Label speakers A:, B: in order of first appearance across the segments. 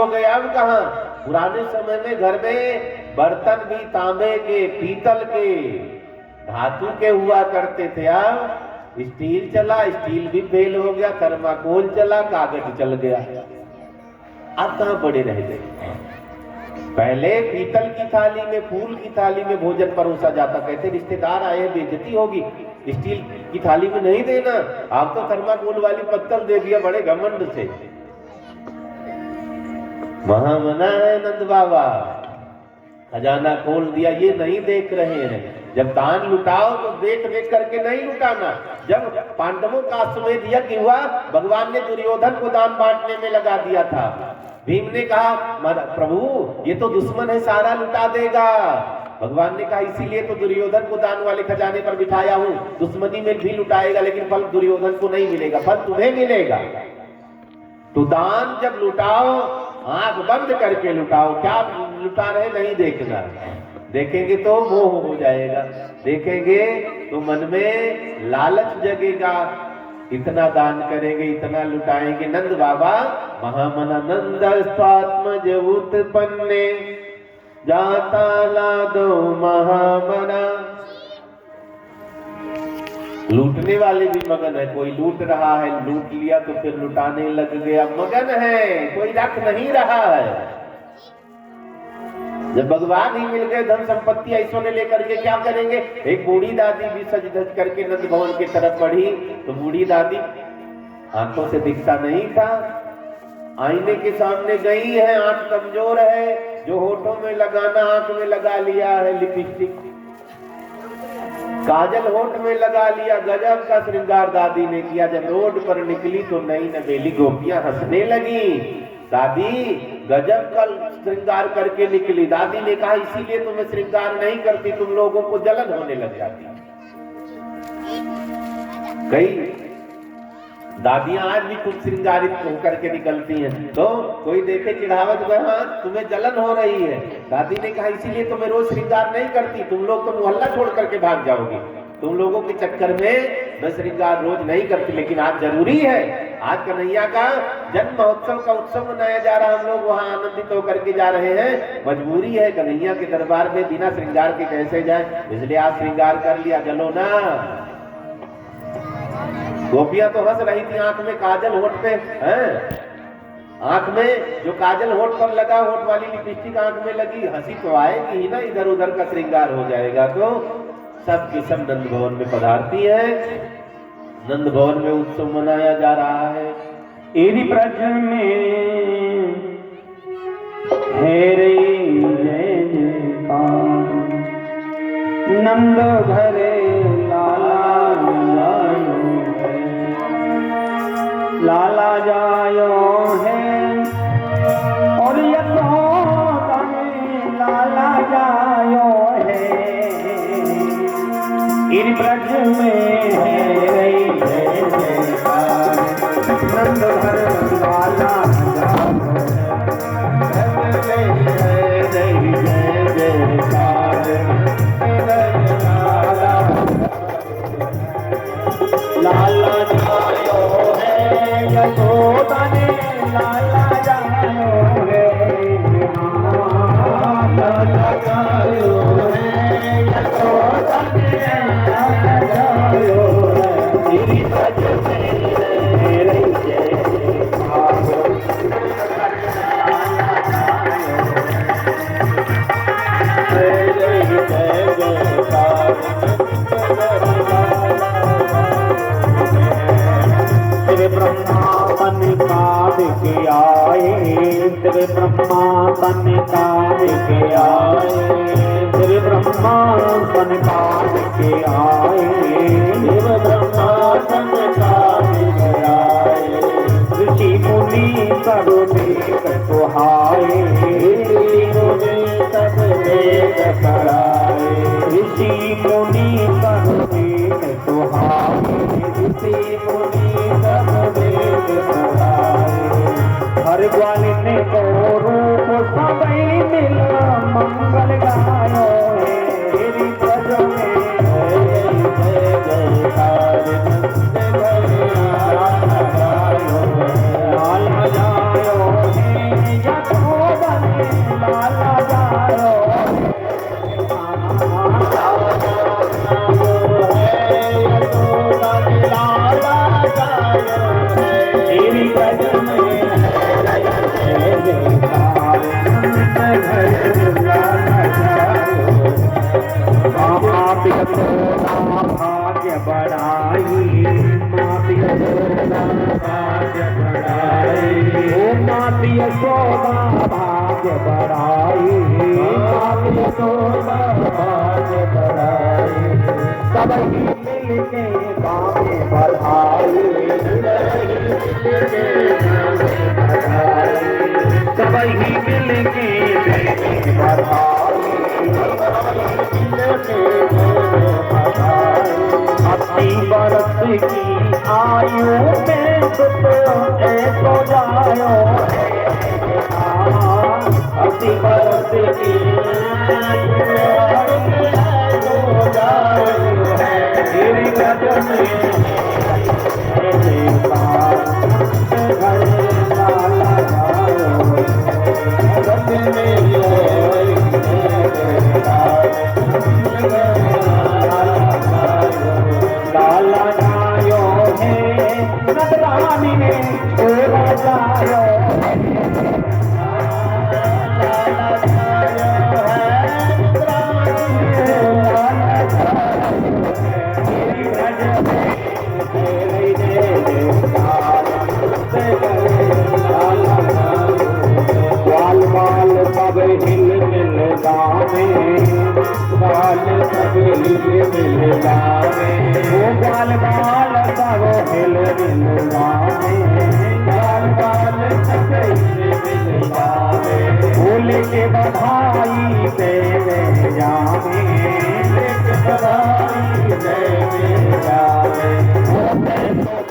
A: हो गए। अब कहाँ, पुराने समय में घर में बर्तन भी तांबे के, पीतल के, धातु के हुआ करते थे। अब स्टील चला, स्टील भी फेल हो गया, थर्माकोल चला, कागज चल गया। अब कहाँ बड़े रह गए। पहले पीतल की थाली में, फूल की थाली में भोजन परोसा जाता, कहते रिश्तेदार आए बेइज्जती होगी, स्टील की थाली में नहीं देना। आप तो थर्माकोल वाली पत्तल दे दिया बड़े घमंड से। वहां मना है नंद बाबा, खजाना खोल दिया, ये नहीं देख रहे हैं। जब दान लुटाओ तो देख देख करके नहीं लुटाना। जब पांडवों का अश्वमेध यज्ञ हुआ, भगवान ने दुर्योधन को दान बांटने में लगा दिया था। भीम ने कहा प्रभु ये तो दुश्मन है, सारा लुटा देगा। भगवान ने कहा इसीलिए तो दुर्योधन को दान वाले खजाने पर बिठाया हूं, दुश्मनी में भी लुटाएगा लेकिन फल दुर्योधन को नहीं मिलेगा, फल तुम्हें मिलेगा। तो दान जब लुटाओ आंख बंद करके लुटाओ, क्या लुटा रहे नहीं देखना। देखेंगे तो मोह हो जाएगा, देखेंगे तो मन में लालच जगेगा, इतना दान करेंगे, इतना लुटाएंगे। नंद बाबा महामना नंद स्वात्मज उत्पन्ने जाता लादो महामना। लूटने वाले भी मगन है, कोई लूट रहा है, लूट लिया तो फिर लुटाने लग गया, मगन है, कोई रख नहीं रहा है। जब भगवान ही मिल गए, धन संपत्ति ऐश्वर्य लेकर के क्या करेंगे। एक बूढ़ी दादी भी सज धज करके नंद भवन की तरफ बढ़ी, तो बूढ़ी दादी आंखों से दिखता नहीं था, आईने के सामने गई है, आंख कमजोर है, जो होठों में लगाना आंख में लगा लिया है, लिपस्टिक काजल होठ में लगा लिया, गजब का श्रृंगार दादी ने किया। जब रोड पर निकली तो नई नवेली गोपियां हंसने लगी, दादी गजब का श्रृंगार करके निकली। दादी ने कहा इसीलिए तो मैं श्रृंगार नहीं करती, तुम लोगों को जलन होने लग जाती। कई दादियां आज भी कुछ श्रृंगारित होकर के निकलती हैं, तो कोई देखे चिढ़ावत तुम्हें जलन हो रही है। दादी ने कहा इसीलिए तो मैं रोज श्रृंगार नहीं करती, तुम लोग तो मोहल्ला छोड़ करके भाग जाओगे, तुम लोगों के चक्कर में मैं श्रृंगार रोज नहीं करती। लेकिन आज जरूरी है, आज कन्हैया का जन्म महोत्सव का उत्सव मनाया जा रहा है, हम लोग वहां आनंदित होकर के जा रहे हैं। मजबूरी है, कन्हैया के दरबार में बिना श्रृंगार के कैसे जाए, इसलिए आज श्रृंगार कर लिया, चलो ना। गोपियां तो हंस रही थी, आंख में काजल होठ पे है, आंख में जो काजल होठ पर लगा, होठ वाली लिपस्टिक आंख में लगी, हंसी तो आएगी ही ना, इधर उधर का श्रृंगार हो जाएगा। तो सब की सब नंद भवन में पधारती है, नंद भवन में उत्सव मनाया जा रहा है।
B: एरी ब्रज में है रे नंद घरे लाला जायो है, और यशोदा में लाला जायो है। इस ब्रज में है नंद घर लाला लाला जायो है, यशोदा ने लाला जायो है, लाला जायो है, यशोदा ने लाला जायो है। तेरी ब्रज में रही के आए, तेरे ब्रह्मा तन काट के आए, तेरे ब्रह्मा तन काट के आए, तेरे ब्रह्मा तन काट के आए। ऋषि मुनि सब देख सुहाए, ऋषि मुनि सब देख कराए, ऋषि मुनि सब देख सुहाए, ऋषि मुनि सब देख कराए। हर ग्वालिन को रूप सबई मिला मंगल गायो है, तेरी ब्रज में जय जयकार लाला जायो है, भाग्य बढ़ाई, मांगे तो भाग्य बढ़ाई, सब ही मिलके गावे बधाई, सब ही मिलके देवे बधाई, 80 बरस की आयु में सुख ऐसो जायो है, 80 बरस की आयु में ऐसो जायो है, तेरी गजब में लाला जायो है नगरानी ने ओरा जायो है, लाला जायो है नगरानी ने ओरा जायो ग्वाल बाल सब हिल मिल गावे, ग्वाल सब हिल मिल गावे, ग्वाल बाल सब हिल मिल गावे, ग्वाल बाल सब हिल मिल गावे, फूल के बधाई देवे जावे, बधाई देवे जावे,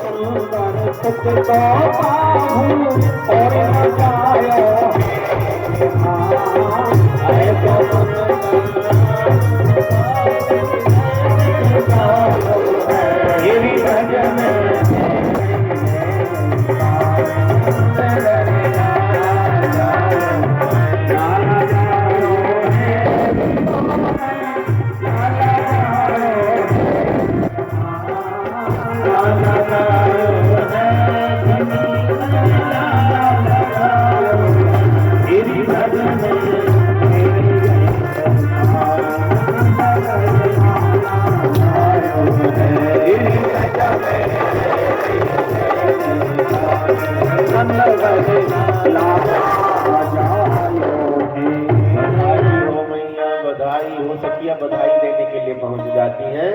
B: सुंदर सुख तो पाहूं और न जायो ये भजन बधाई देने के लिए पहुंच जाती हैं।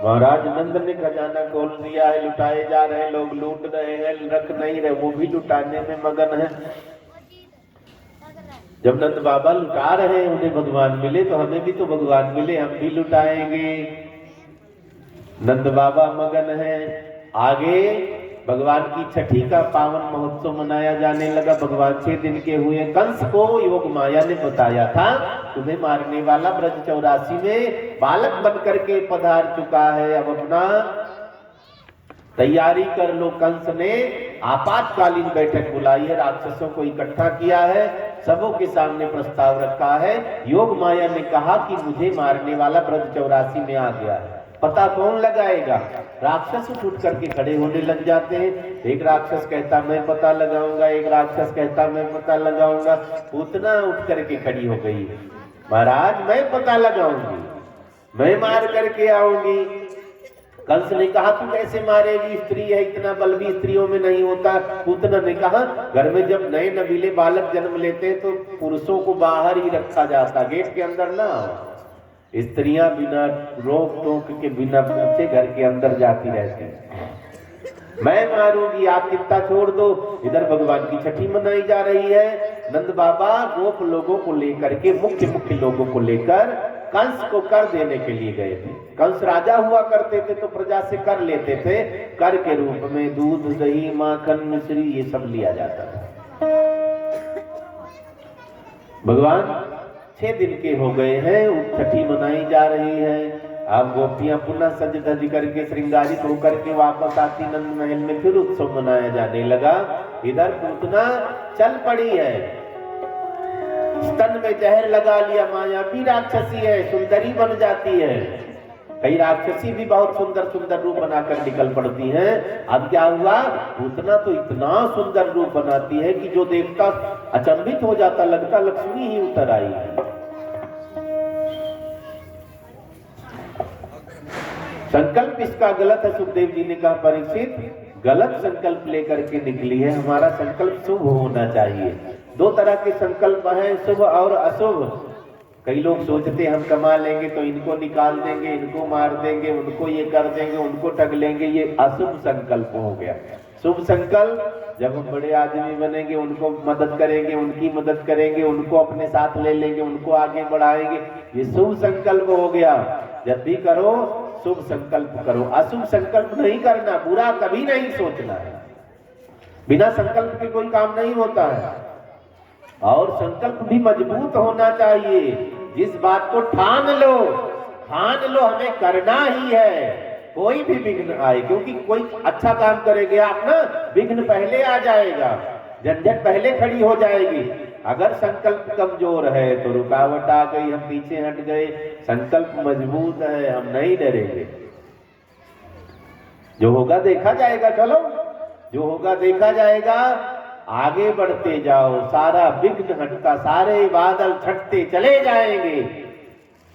B: महाराज नंद ने खजाना खोल दिया है, लुटाए जा रहे हैं, लोग लूट रहे हैं, रख नहीं रहे, वो भी लुटाने में मगन है। जब नंद बाबा लुटा रहे हैं, उन्हें भगवान मिले तो हमें भी तो भगवान मिले, हम भी लुटाएंगे। नंद बाबा मगन है। आगे भगवान की छठी का पावन महोत्सव मनाया जाने लगा। भगवान 6 दिन के हुए। कंस को योग माया ने बताया था तुम्हें मारने वाला ब्रज 84 में बालक बन करके पधार चुका है, अब अपना तैयारी कर लो। कंस ने आपातकालीन बैठक बुलाई है, राक्षसों को इकट्ठा किया है, सबों के सामने प्रस्ताव रखा है। योग माया ने कहा कि मुझे मारने वाला ब्रज 84 में आ गया है, पता कौन लगाएगा? राक्षस उठ करके खड़े होने लग जाते हैं। एक राक्षस कहता मैं पता लगाऊंगा, एक राक्षस कहता मैं पता लगाऊंगा। पूतना उठ करके खड़ी हो गई, महाराज मैं पता लगाऊंगी, मैं मार करके आऊंगी। कंस ने कहा तू कैसे मारेगी, स्त्री है, इतना बल भी स्त्रियों में नहीं होता। पूतना ने कहा घर में जब नए नबीले बालक जन्म लेते हैं तो पुरुषों को बाहर ही रखा जाता, गेट के अंदर ना। स्त्रियां बिना रोक टोक के बिना पूछे घर के अंदर जाती रहती। मैं मारूंगी, आप चिंता छोड़ दो। इधर भगवान की छठी मनाई जा रही है। नंद बाबा गोप लोगों को लेकर के, मुख्य लोगों को लेकर कंस को कर देने के लिए गए थे। कंस राजा हुआ करते थे तो प्रजा से कर लेते थे। कर के रूप में दूध, दही, माखन, मिश्री ये सब लिया जाता था। भगवान 6 दिन के हो गए हैं, छठी मनाई जा रही है। अब गोपियां पुनः सज धज करके श्रृंगारित होकर के वापस आती नंद महल में, फिर उत्सव मनाया जाने लगा। इधर पूतना चल पड़ी है, स्तन में जहर लगा लिया, माया भी राक्षसी है, सुंदरी बन जाती है। कई राक्षसी भी बहुत सुंदर सुंदर रूप बनाकर निकल पड़ती हैं। अब क्या हुआ, पूतना तो इतना सुंदर रूप बनाती है कि जो देखता अचंभित हो जाता, लगता लक्ष्मी ही उतर आई है। संकल्प इसका गलत है। सुखदेव जी ने कहा परीक्षित गलत संकल्प लेकर के निकली है, हमारा संकल्प शुभ होना चाहिए। दो तरह के संकल्प हैं, शुभ और अशुभ। कई लोग सोचते हम कमा लेंगे तो इनको निकाल देंगे, इनको मार देंगे, उनको ये कर देंगे, उनको ठग लेंगे, ये अशुभ संकल्प हो गया। शुभ संकल्प, जब हम बड़े आदमी बनेंगे उनको मदद करेंगे, उनकी मदद करेंगे, उनको अपने साथ ले लेंगे, उनको आगे बढ़ाएंगे, ये शुभ संकल्प हो गया। जब भी करो शुभ संकल्प करो, अशुभ संकल्प नहीं करना, बुरा कभी नहीं सोचना है। बिना संकल्प के कोई काम नहीं होता है। और संकल्प भी मजबूत होना चाहिए। जिस बात को ठान लो हमें करना ही है, कोई भी विघ्न आए, क्योंकि कोई अच्छा काम करेंगे आप ना, विघ्न पहले आ जाएगा, झंझट पहले खड़ी हो जाएगी। अगर संकल्प कमजोर है तो रुकावट आ गई, हम पीछे हट गए। संकल्प मजबूत है, हम नहीं डरेंगे। जो होगा देखा जाएगा, चलो जो होगा देखा जाएगा, आगे बढ़ते जाओ, सारा विघ्न हटता, सारे बादल छटते चले जाएंगे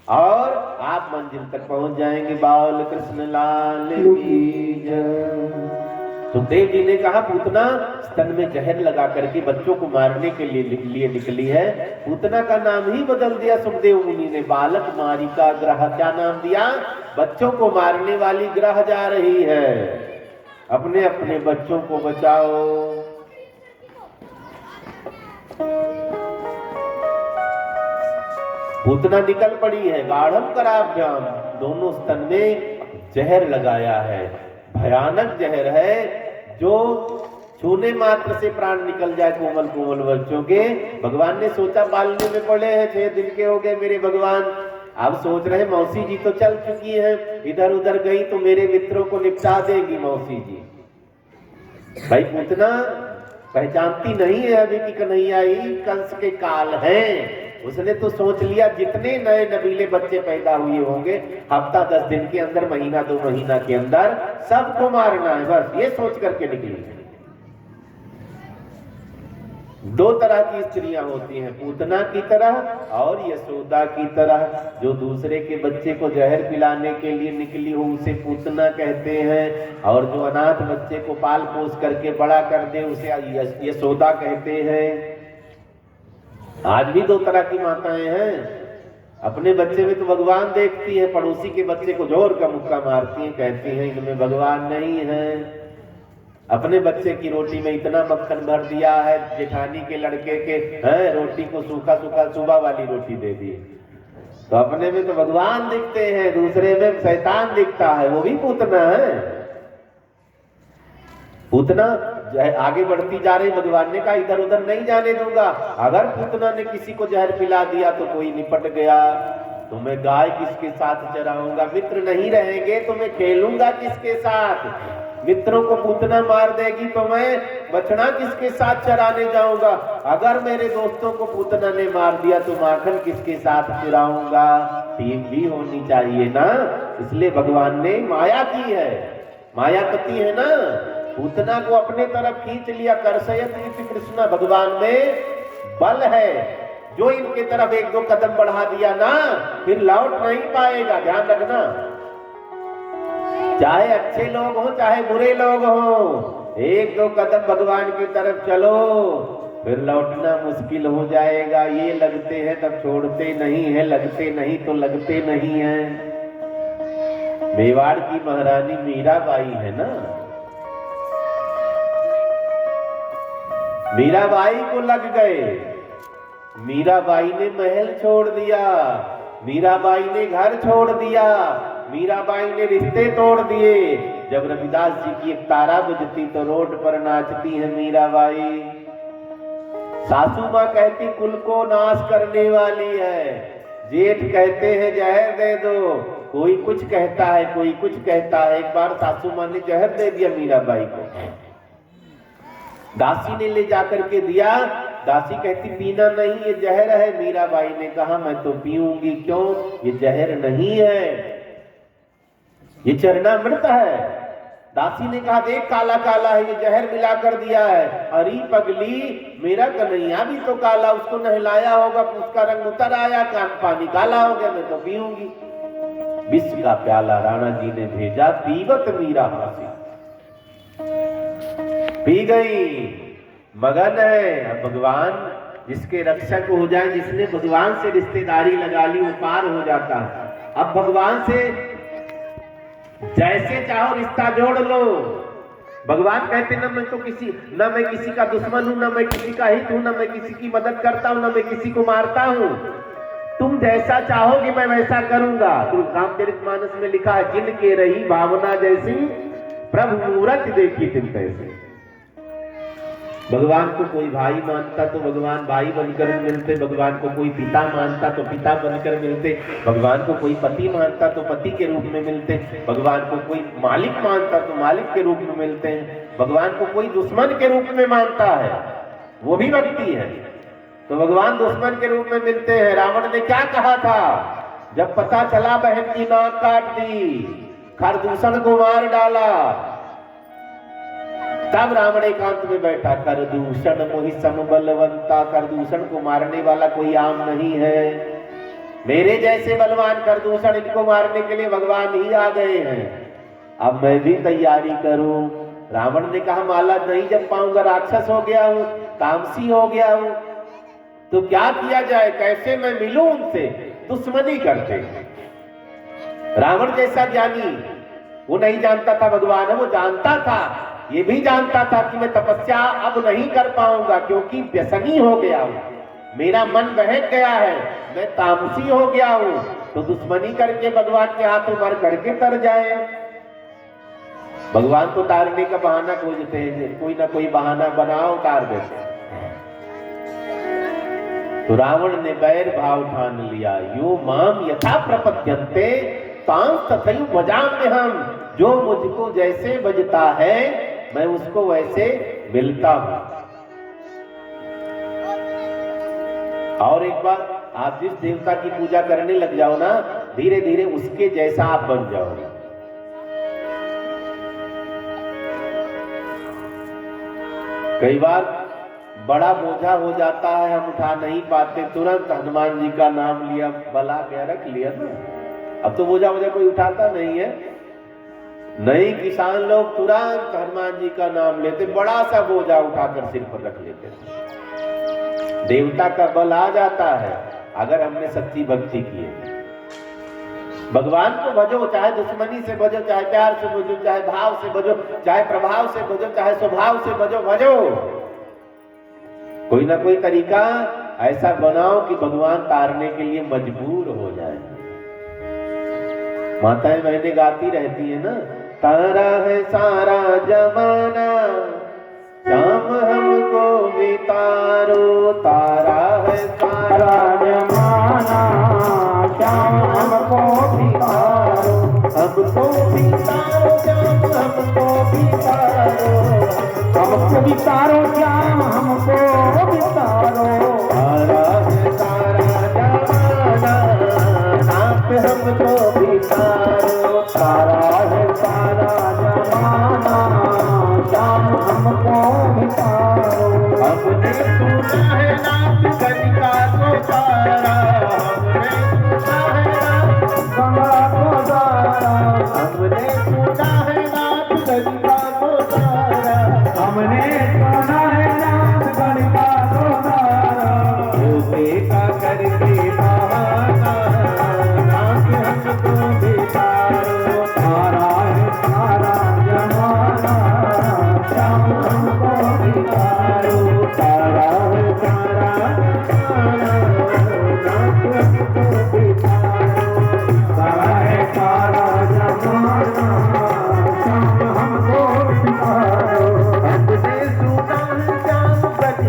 B: और आप मंजिल तक पहुंच जाएंगे। बाल कृष्ण लाल की जय। सुखदेव जी ने कहा पूतना स्तन में जहर लगा करके बच्चों को मारने के लिए निकली है। पूतना का नाम ही बदल दिया सुखदेव मुनि ने। बालक मारी का ग्रह, क्या नाम दिया? बच्चों को मारने वाली ग्रह जा रही है। अपने अपने बच्चों को बचाओ। पूतना निकल पड़ी है, गाढ़म कराभ्याम, दोनों स्तन में जहर लगाया है, भयानक जहर है जो छूने मात्र से प्राण निकल जाए कोमल कोमल बच्चों के। भगवान ने सोचा पालने में पड़े हैं, 6 दिन के हो गए मेरे भगवान। अब सोच रहे मौसी जी तो चल चुकी है, इधर उधर गई तो मेरे मित्रों को निपटा देगी मौसी जी। भाई पूतना पहचानती नहीं है अभी कि कन्हैया ही कंस के काल हैं। उसने तो सोच लिया जितने नए नबीले बच्चे पैदा हुए होंगे हफ्ता 10 दिन के अंदर, महीना 2 महीना के अंदर सबको मारना है, बस ये सोच करके निकली। 2 तरह की स्त्रियां होती हैं, पूतना की तरह और यशोदा की तरह। जो दूसरे के बच्चे को जहर पिलाने के लिए निकली हो उसे पूतना कहते हैं, और जो अनाथ बच्चे को पाल पोस करके बड़ा कर दे उसे यशोदा कहते हैं। आज भी 2 तरह की माताएं हैं। अपने बच्चे में तो भगवान देखती है, पड़ोसी के बच्चे को जोर का मुक्का मारती हैं, कहती हैं इनमें भगवान नहीं है। अपने बच्चे की रोटी में इतना मक्खन भर दिया है, जेठानी के लड़के के हैं, रोटी को सूखा सूखा सुबह वाली रोटी दे दी। तो अपने में तो भगवान दिखते हैं, दूसरे में शैतान दिखता है, वो भी पूतना है। पूतना आगे बढ़ती जा रही, भगवान ने कहा इधर उधर नहीं जाने दूंगा। अगर पूतना ने किसी को जहर पिला दिया तो कोई निपट गया। तो मैं गाय किसके साथ चराऊंगा? मित्र नहीं रहेंगे तो मैं खेलूंगा किसके साथ? मित्रों को पूतना मार देगी तो मैं बछड़ा किसके साथ चराने जाऊंगा? अगर मेरे दोस्तों को पूतना ने मार दिया तो माखन किसके साथ चुराऊंगा? ठीक भी होनी चाहिए ना। इसलिए भगवान ने माया की है, मायापति है ना। पूतना को अपने तरफ खींच लिया, कर्षयत इति कृष्ण, भगवान में बल है। जो इनके तरफ 1-2 कदम बढ़ा दिया ना फिर लौट नहीं पाएगा, ध्यान रखना। चाहे अच्छे लोग हो चाहे बुरे लोग हो, 1-2 कदम भगवान की तरफ चलो फिर लौटना मुश्किल हो जाएगा। ये लगते हैं तब छोड़ते नहीं है, लगते नहीं तो लगते नहीं है। मेवाड़ की महारानी मीराबाई है ना, मीराबाई को लग गए। मीराबाई ने महल छोड़ दिया, मीराबाई ने घर छोड़ दिया, मीराबाई ने रिश्ते तोड़ दिए। जब रविदास जी की एक तारा बजती तो रोड पर नाचती है मीराबाई। सासू माँ कहती कुल को नाश करने वाली है, जेठ कहते हैं जहर दे दो, कोई कुछ कहता है कोई कुछ कहता है। एक बार सासू माँ ने जहर दे दिया मीराबाई को, दासी ने ले जाकर के दिया। दासी कहती पीना नहीं, ये जहर है। मीराबाई ने कहा मैं तो पीऊंगी। क्यों? ये जहर नहीं है, ये चरणामृत है। दासी ने कहा देख काला काला है, ये जहर मिला कर दिया है। अरे पगली, मेरा कन्हैया भी तो काला, उसको नहलाया होगा, उसका रंग उतर आया, कान पानी काला हो गया, मैं तो पीऊंगी। विष का प्याला राणा जी ने भेजा, पीवत मीरा हंसी, पी गई, मगन है। अब भगवान
A: जिसके रक्षक हो जाए, जिसने भगवान से रिश्तेदारी लगा ली, वो पार हो जाता है। अब भगवान से जैसे चाहो रिश्ता जोड़ लो। भगवान कहते न मैं किसी का दुश्मन हूं, न मैं किसी का हित हूं, न मैं किसी की मदद करता हूं, न मैं किसी को मारता हूं। तुम जैसा चाहोगे मैं वैसा करूंगा। तो रामचरितमानस में लिखा है, जिन के रही भावना जैसी प्रभु मूरत देखी तुम कैसे। भगवान को कोई भाई मानता तो भगवान भाई बनकर मिलते, भगवान को कोई पिता मानता तो पिता बनकर मिलते, भगवान को कोई पति मानता तो पति के रूप में मिलते, भगवान को कोई मालिक मानता तो मालिक के रूप में मिलते हैं, भगवान को कोई दुश्मन के रूप में मानता है वो भी भक्ति है। तो भगवान दुश्मन के रूप में मिलते हैं। रावण ने क्या कहा था जब पता चला बहन की नाक काट दी, खरदूषण को मार डाला, तब रावण एकांत में बैठा। खरदूषण मोहि सम बलवंता, खरदूषण को मारने वाला कोई आम नहीं है, मेरे जैसे बलवान खरदूषण, इनको मारने के लिए भगवान ही आ गए हैं, अब मैं भी तैयारी करूं। रावण ने कहा माला नहीं जब पाऊंगा, राक्षस हो गया हूं, तामसी हो गया हूं, तो क्या किया जाए, कैसे मैं मिलूं उनसे। दुश्मनी करते। रावण जैसा ज्ञानी वो नहीं जानता था भगवान है, वो जानता था, ये भी जानता था कि मैं तपस्या अब नहीं कर पाऊंगा क्योंकि व्यसनी हो गया हूं, मेरा मन बहक गया है, मैं तामसी हो गया हूं, तो दुश्मनी करके भगवान के हाथों मर करके तर जाए। भगवान तो तारने का बहाना खोजते हैं, कोई ना कोई बहाना बनाओ तार देते हैं। तो रावण ने बैर भाव ठान लिया, यो माम यथा प्रपद्यन्ते तां तथैव भजाम्यहम्, जो मुझको जैसे बजता है मैं उसको वैसे मिलता हूं। और एक बार आप जिस देवता की पूजा करने लग जाओ ना, धीरे धीरे उसके जैसा आप बन जाओगे। कई बार बड़ा बोझा हो जाता है, हम उठा नहीं पाते, तुरंत हनुमान जी का नाम लिया, बला गया, रख लिया ना। अब तो बोझा कोई उठाता नहीं है, नई किसान लोग तुरंत हनुमान जी का नाम लेते, बड़ा सा बोझा उठाकर सिर पर रख लेते। देवता का बल आ जाता है अगर हमने सच्ची भक्ति की है। भगवान को भजो, चाहे दुश्मनी से भजो, चाहे प्यार से भजो, चाहे भाव से भजो, चाहे प्रभाव से भजो, चाहे स्वभाव से भजो, भजो। कोई ना कोई तरीका ऐसा बनाओ कि भगवान तारने के लिए मजबूर हो जाए। माताएं बहनें गाती रहती है ना, तारा है सारा जमाना, श्याम हमको भी तारो, तारा है सारा जमाना, श्याम हमको भी तारो, हमको भी तारो, श्याम हमको भी तारो, हमको भी तारो, श्याम हमको भी तारो, तारा है सारा जमाना, नाथ हमको भी तारो, तारा है सारा जमाना, श्याम हमको भी तारो। हमने सुना है नाथ गंगा को तारा, हमने सुना है नाथ गंगा को तारा, हमने सुना है नाथ गंगा को तारा, हमने सुना है नाथ गंगा को तारा। वो बेटा करके बहाना, नाथ हमको भी तारो, तारा है सारा जमाना, श्याम हमको भी तारो, तारा है सारा जमाना, नाथ हमको भी तारो, तारा है सारा जमाना, श्याम हमको भी तारो। हमने सुना है श्याम बच,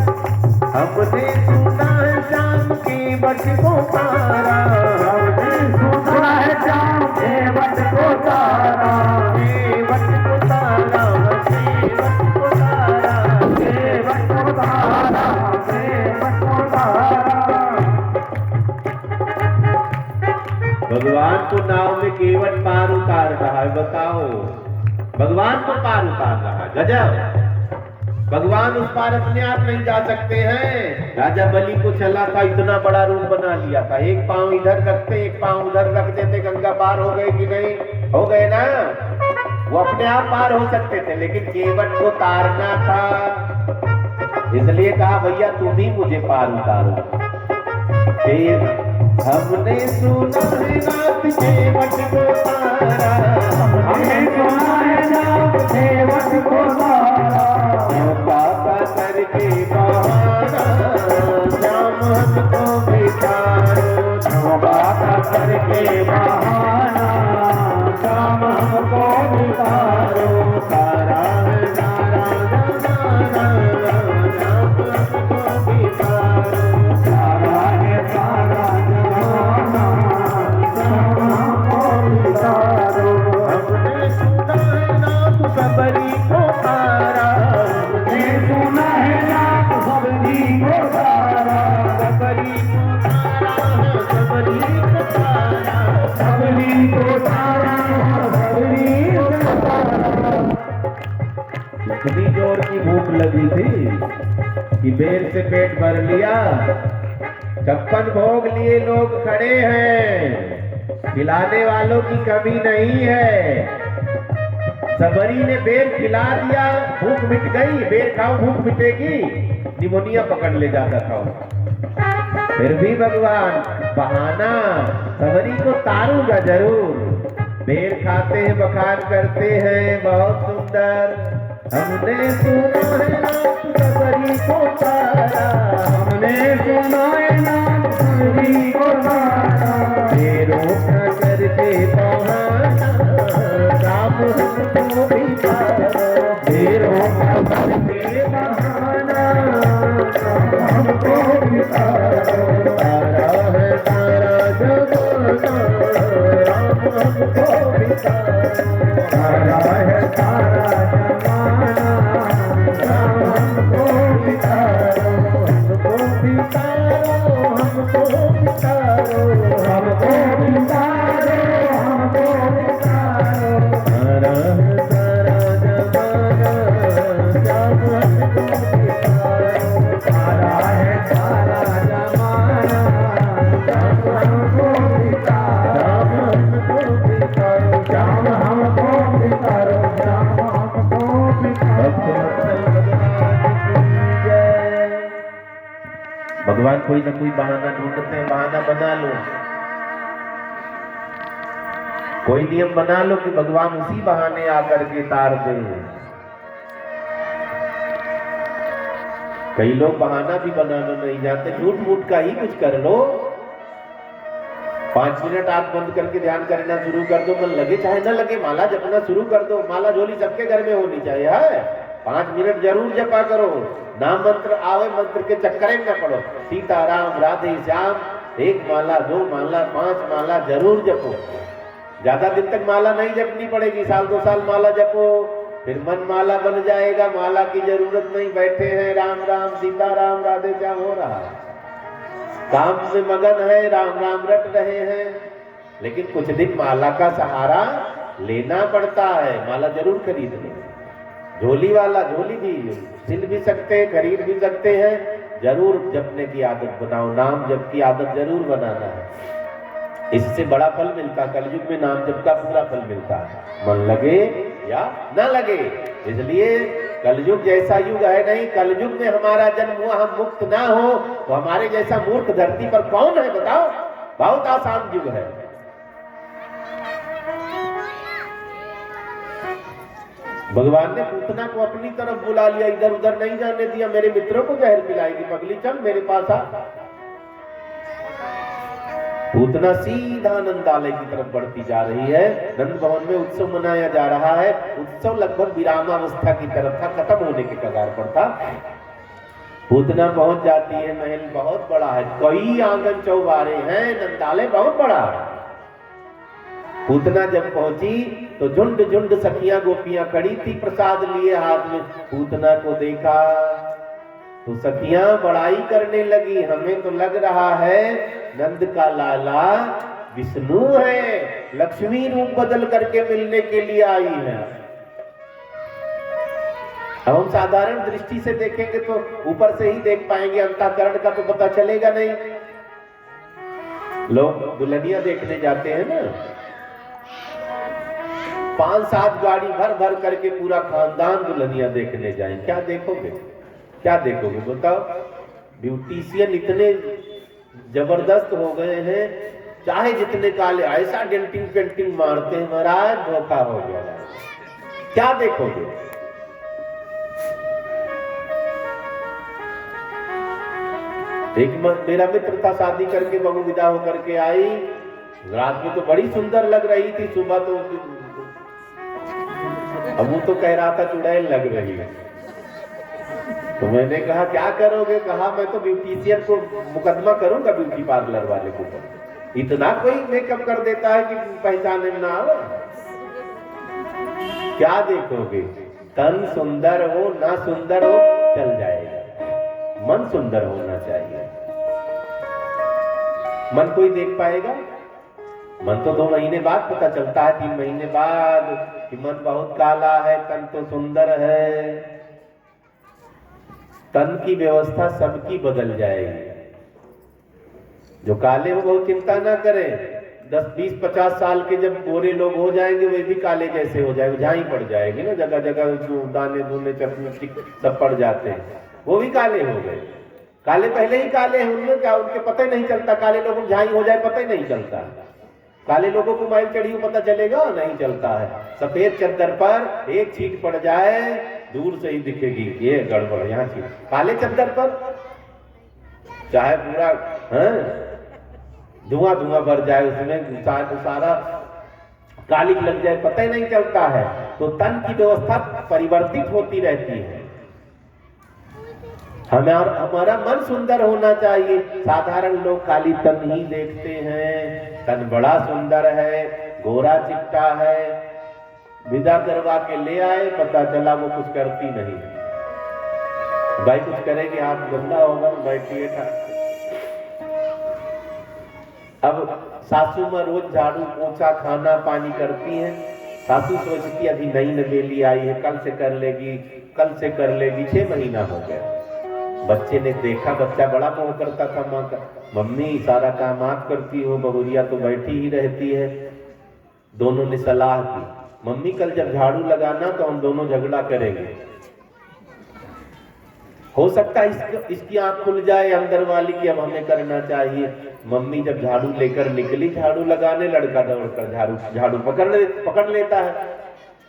A: हमने सुना है श्याम की बच को तारा, हमने सुना है श्याम के बच को तारा, के बच को तारा, के बच को तारा, के बच को तारा, के बच को तारा। भगवान को नाव में केवट पार उतार रहा है, बताओ, भगवान को पार उतार रहा है, गजब। भगवान उस पार अपने आप नहीं जा सकते हैं। राजा बलि को चला था, इतना बड़ा रूप बना लिया था, एक पांव इधर रखते, एक पांव उधर रख देते, गंगा पार हो गए कि नहीं? हो गए ना। वो अपने आप पार हो सकते थे, लेकिन केवट को तारना था,
B: इसलिए कहा भैया तुम ही मुझे पार उतारो। फिर हमने सुना है नाथ केवट को तारा,
C: हमने सुना है नाथ केवट को तारा,
B: पापा करके बहाना श्याम हमको बितारो,
C: बात करके बहाना श्याम हमको बितारो,
B: तारा तारा जमाना श्याम हमको बितारो,
C: तारा है तारा जमाना श्याम हमको बितारो।
B: हमने सुना है नाथ सबरी को तारा,
C: हमने सुना है नाथ सबरी को तारा,
B: सबरी को तारा, सबरी को तारा,
C: सबरी को तारा, सबरी को तारा।
B: इतनी जोर की भूख लगी थी कि बेर से पेट भर लिया। 56 भोग लिए लोग खड़े हैं, खिलाने वालों की कमी नहीं है। सबरी ने बेर खिला दिया, भूख मिट गई। बेर खाओ भूख मिटेगी, निमोनिया पकड़ ले जाता था। फिर भी भगवान बहाना, सबरी को तारूंगा जरूर। बेर खाते हैं, बखान करते हैं, बहुत सुंदर। हमने सुना है नाथ सबरी को तारा,
C: हमने सुना है नाथ सबरी को तारा,
B: बेरों का करके बहाना राम हमको बितारो,
C: बेरों का करके बहाना हमको बितारो,
B: तारा है तारा जमाना राम हमको बितारो,
C: तारा है तारा जमाना राम हमको बितारो,
B: हमको बितारो, हमको बितारो,
C: हमको बितारो, हमको बितारो,
B: तारा है तारा जमाना राम हमको बितारो,
C: तारा है तारा जमाना राम हमको बितारो,
B: राम हमको बितारो,
C: श्याम हमको बितारो, श्याम हमको बितारो।
B: भगवान कोई ना कोई बहाना ढूंढते हैं, बहाना बना लो, कोई नियम बना लो कि भगवान उसी बहाने आकर के तार दे। कई लोग बहाना भी बनाना नहीं जानते, झूठ मूठ का ही कुछ कर लो। 5 मिनट आंख बंद करके ध्यान करना शुरू कर दो, मन लगे चाहे न लगे, माला जपना शुरू कर दो। माला झोली सबके घर में होनी चाहिए है। 5 मिनट जरूर जपा करो, नाम मंत्र आवे, मंत्र के चक्कर में न पड़ो। सीताराम राधे श्याम, 1 माला 2 माला 5 माला जरूर जपो। ज्यादा दिन तक माला नहीं जपनी पड़ेगी, 1-2 साल माला जपो, फिर मन माला बन जाएगा। माला की जरूरत नहीं, बैठे हैं राम राम सीताराम राधे श्याम हो रहा है, काम में मगन है, राम राम रट रहे हैं। लेकिन कुछ दिन माला का सहारा लेना पड़ता है। माला जरूर खरीद लो, झोली वाला झोली भी सिल भी सकते हैं, खरीद भी सकते हैं। जरूर जपने की आदत बनाओ, नाम जप की आदत जरूर बनाना है, इससे बड़ा फल मिलता। कलयुग में नाम जप का पूरा फल मिलता है, मन लगे या ना लगे। इसलिए कलयुग जैसा युग है नहीं, कलयुग में हमारा जन्म हुआ, हम मुक्त ना हो तो हमारे जैसा मूर्ख धरती पर कौन है बताओ। बहुत आसान युग है। भगवान ने पूतना को अपनी तरफ बुला लिया, इधर उधर नहीं जाने दिया। मेरे मित्रों को जहर पिलाएगी, पगली चल मेरे पास आ। पूतना सीधा नंदालय की तरफ बढ़ती जा रही है। नंद भवन में उत्सव मनाया जा रहा है। उत्सव लगभग विरामावस्था की तरफ था, खत्म होने के कगार पर था। पूतना पहुंच जाती है, महल बहुत बड़ा है, कई आंगन चौबारे हैं, नंदालय बहुत बड़ा है। पूतना जब पहुंची तो झुंड झुंड सखियां गोपियां खड़ी थी, प्रसाद लिए हाथ में। पूतना को देखा तो सखियां बड़ाई करने लगी, हमें तो लग रहा है नंद का लाला विष्णु है, लक्ष्मी रूप बदल करके मिलने के लिए आई है। अब हम साधारण दृष्टि से देखेंगे तो ऊपर से ही देख पाएंगे, अंतःकरण का तो पता चलेगा नहीं। लोग दुल्हनिया देखने जाते हैं ना, 5-7 गाड़ी भर भर करके पूरा खानदान दुल्हनिया देखने जाए, क्या देखोगे?
A: क्या देखोगे बताओ? ब्यूटिशियन इतने जबरदस्त हो गए हैं, चाहे जितने काले, ऐसा डेंटिंग पेंटिंग मारते हैं महाराज, धोखा हो गया। क्या देखोगे? एक मेरा मित्र था, शादी करके बहू विदा होकर के आई, रात में तो बड़ी सुंदर लग रही थी, सुबह तो अब वो तो कह रहा था चुड़ैल लग रही है। तो मैंने कहा क्या करोगे? कहा मैं तो ब्यूटिशियन को मुकदमा करूंगा, ब्यूटी पार्लर वाले को। इतना कोई मेकअप कर देता है कि पहचाने ना आवे। क्या देखोगे? तन सुंदर हो ना सुंदर हो चल जाएगा, मन सुंदर होना चाहिए। मन कोई देख पाएगा? मन तो 2 महीने बाद पता चलता है, 3 महीने बाद कि मन बहुत काला है, तन तो सुंदर है। तन की व्यवस्था सबकी बदल जाएगी। जो काले हो बहुत चिंता ना करें, 10, 20, 50 साल के जब गोरे लोग हो जाएंगे वे भी काले जैसे हो जाएंगे, झाई पड़ जाएगी ना, जगह जगह जो दाने दूने चटनी सब पड़ जाते हैं, वो भी काले हो गए। काले पहले ही काले हैं, उनमें क्या, उनके पता ही नहीं चलता। काले लोगों को झाई हो जाए पता ही नहीं चलता। काले लोगों को माइल चढ़ी पता चलेगा? नहीं चलता है। सफेद चद्दर पर एक छींट पड़ जाए दूर से ही दिखेगी, ये गड़बड़ यहाँ छींट। काले चद्दर पर चाहे पूरा धुआं धुआं भर जाए, उसमें सारा कालिक लग जाए, पता ही नहीं चलता है। तो तन की व्यवस्था परिवर्तित होती रहती है। हमारा मन सुंदर होना चाहिए। साधारण लोग काली तन ही देखते हैं, तन बड़ा सुंदर है, गोरा चिट्टा है, विदा करवा के ले आए, पता चला वो कुछ करती नहीं। भाई कुछ करेंगे, हाथ गंदा होगा, बैठिए था। अब सासू माँ रोज झाड़ू पोछा खाना पानी करती हैं। सासू सोचती अभी नई नवेली आई है, कल से कर लेगी, कल से कर लेगी। 6 महीना हो गया। बच्चे ने देखा, बच्चा बड़ा मोह करता था माँ का, मम्मी सारा काम आप करती हो, बहुरिया तो बैठी ही रहती है। दोनों ने सलाह की, मम्मी कल जब झाड़ू लगाना तो हम दोनों झगड़ा करेंगे। हो सकता है इसकी आंख खुल जाए अंदर वाली की अब हमें करना चाहिए। मम्मी जब झाड़ू लेकर निकली झाड़ू लगाने, लड़का दौड़कर झाड़ू पकड़ लेता है।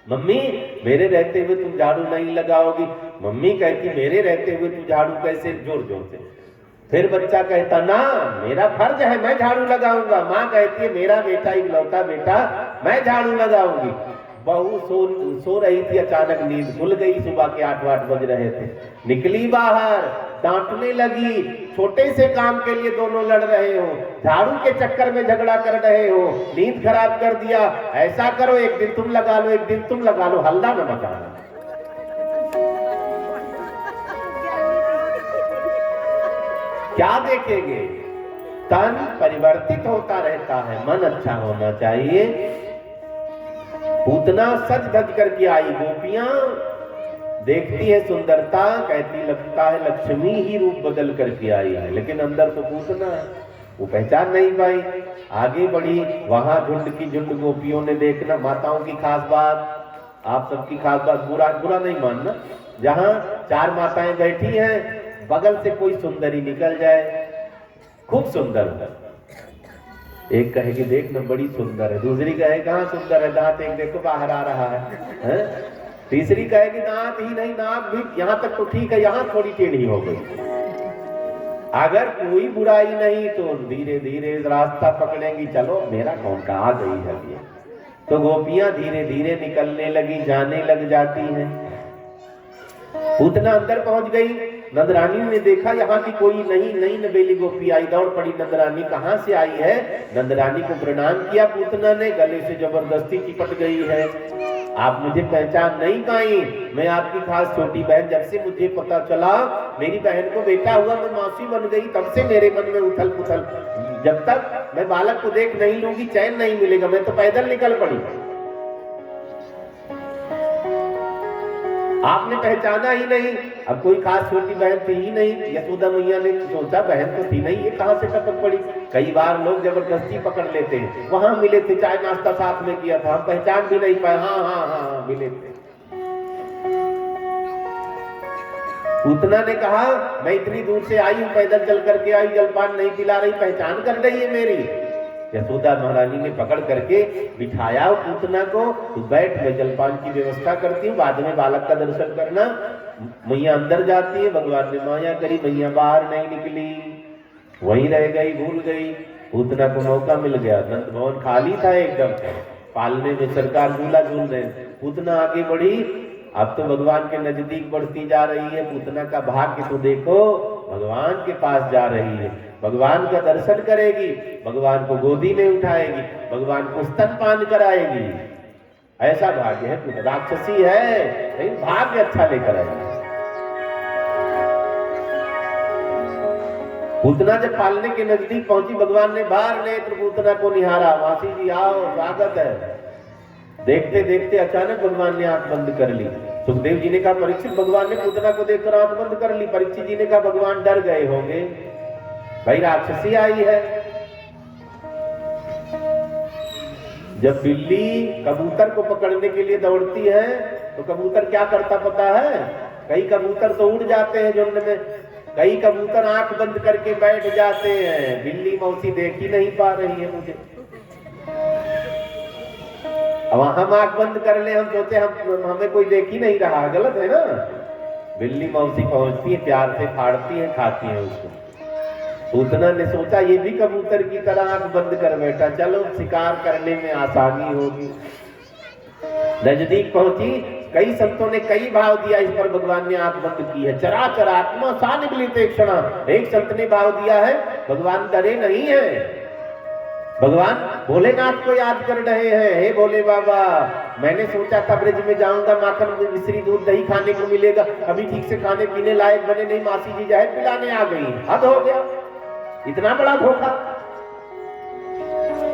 A: मम्मी मेरे रहते हुए तुम झाड़ू नहीं लगाओगी। मम्मी कहती मेरे रहते हुए तुम झाड़ू कैसे, जोर जोर से। फिर बच्चा कहता ना मेरा फर्ज है, मैं झाड़ू लगाऊंगा। माँ कहती है मेरा बेटा इकलौता बेटा, मैं झाड़ू लगाऊंगी। बहू सो रही थी, अचानक नींद खुल गई। सुबह के 8 बज रहे थे, निकली बाहर, डांटने लगी। छोटे से काम के लिए दोनों लड़ रहे हो, झाड़ू के चक्कर में झगड़ा कर रहे हो, नींद खराब कर दिया। ऐसा करो, एक दिन तुम लगा लो, एक दिन तुम लगा लो, हल्ला न मचाना। क्या देखेंगे? तन परिवर्तित होता रहता है, मन अच्छा होना चाहिए। पूतना सज धज करके आई, गोपियां देखती है सुंदरता, कहती लगता है लक्ष्मी ही रूप बदल करके आई है, लेकिन अंदर तो पूतना है, वो पहचान नहीं पाई। आगे बढ़ी, वहां झुंड की झुंड गोपियों ने देखना। माताओं की खास बात, आप सबकी खास बात, बुरा नहीं मानना। जहां 4 माताएं बैठी हैं, बगल से कोई सुंदरी निकल जाए, खूब सुंदर, एक कहेगी देखना बड़ी सुंदर है, दूसरी कहे कहाँ सुंदर है, दांत एक देखो बाहर आ रहा है, तीसरी कहेगी दांत ही नहीं, नाक भी यहाँ तक तो ठीक है, यहाँ थोड़ी टेढ़ी हो गई। अगर कोई बुराई नहीं तो धीरे धीरे रास्ता पकड़ेंगी, चलो मेरा कौन का आ गई है ये। तो गोपियां धीरे धीरे निकलने लगी, जाने लग जाती हैं। पूतना अंदर पहुंच गई। नंदरानी ने देखा यहाँ की कोई नई नवेली गोपी आई, दौड़ पड़ी। नंदरानी कहाँ से आई है? नंदरानी को प्रणाम किया पूतना ने, गले से जबरदस्ती चिपट गई है। आप मुझे पहचान नहीं पाई, मैं आपकी खास छोटी बहन। जब से मुझे पता चला मेरी बहन को बेटा हुआ, मैं मौसी बन गई, तब से मेरे मन में उथल पुथल। जब तक मैं बालक को देख नहीं लूंगी चैन नहीं मिलेगा। मैं तो पैदल निकल पड़ी, आपने पहचाना ही नहीं। अब कोई खास छोटी बहन थी ही नहीं। यशोदा मैया ने सोचा बहन तो थी नहीं, ये कहां से टपक पड़ी। कई बार लोग जबरदस्ती पकड़ लेते हैं। वहां मिले थे, चाय नाश्ता साथ में किया था, हम पहचान भी नहीं पाए। हाँ मिले थे।
B: पूतना ने कहा मैं इतनी दूर से आई हूं, पैदल चल करके आई, जलपान नहीं पिला रही, पहचान कर रही है मेरी। यशोदा महारानी ने पकड़ करके बिठाया पूतना को, तो बैठ मैं जलपान की व्यवस्था करती हूँ, बाद में बालक का दर्शन करना। मैया अंदर जाती है, भगवान ने माया करी, मैया बाहर नहीं निकली, वहीं रह गई, भूल गई। पूतना को मौका मिल गया, नंद भवन खाली था एकदम, पालने में सरकार झूला झूल रहे। पूतना आगे बढ़ी, अब तो भगवान के नजदीक बढ़ती जा रही है। पूतना का भाग्य तो देखो, भगवान के पास जा रही है, भगवान का दर्शन करेगी, भगवान को गोदी में उठाएगी, भगवान को स्तनपान कराएगी। ऐसा भाग्य है। राक्षसी है लेकिन भाग्य अच्छा लेकर आएगी। पूतना जब पालने के नजदीक पहुंची, भगवान ने बाहर नेत्र पूतना को निहारा, मासी जी आओ, स्वागत है। देखते देखते अचानक भगवान ने आंख बंद कर ली। सुखदेव जी ने कहा परीक्षित, भगवान ने पूतना को देखकर आंख बंद कर ली। परीक्षित जी ने कहा भगवान डर गए होंगे, भाई राक्षसी आई है। जब बिल्ली कबूतर को पकड़ने के लिए दौड़ती है तो कबूतर क्या करता पता है? कई कबूतर तो उड़ जाते हैं झुंड में, कई कबूतर आंख बंद करके बैठ जाते हैं। बिल्ली मौसी देख ही नहीं पा रही है मुझे, अब हम आंख बंद कर ले, हम सोचे हमें कोई देख ही नहीं रहा, गलत है ना। बिल्ली मौसी पहुंचती है, प्यार से फाड़ती है, खाती है उसको। पूतना ने सोचा ये भी कबूतर की तरह आंख बंद कर बैठा, चलो शिकार करने में आसानी होगी। नजदीक पहुंची, कई संतों ने कई भाव दिया, इस पर भगवान ने आंख बंद की है। चराचर आत्मा सा निगलित एक क्षण, एक संत ने भाव दिया है भगवान डरे नहीं है, भगवान भोलेनाथ को याद कर रहे हैं। हे भोले बाबा, मैंने सोचा था ब्रज में जाऊंगा, माखन मिश्री दूध दही खाने को मिलेगा, अभी ठीक से खाने पीने लायक बने नहीं, मासी जी जहर पिलाने आ गई, हद हो गया, इतना बड़ा धोखा।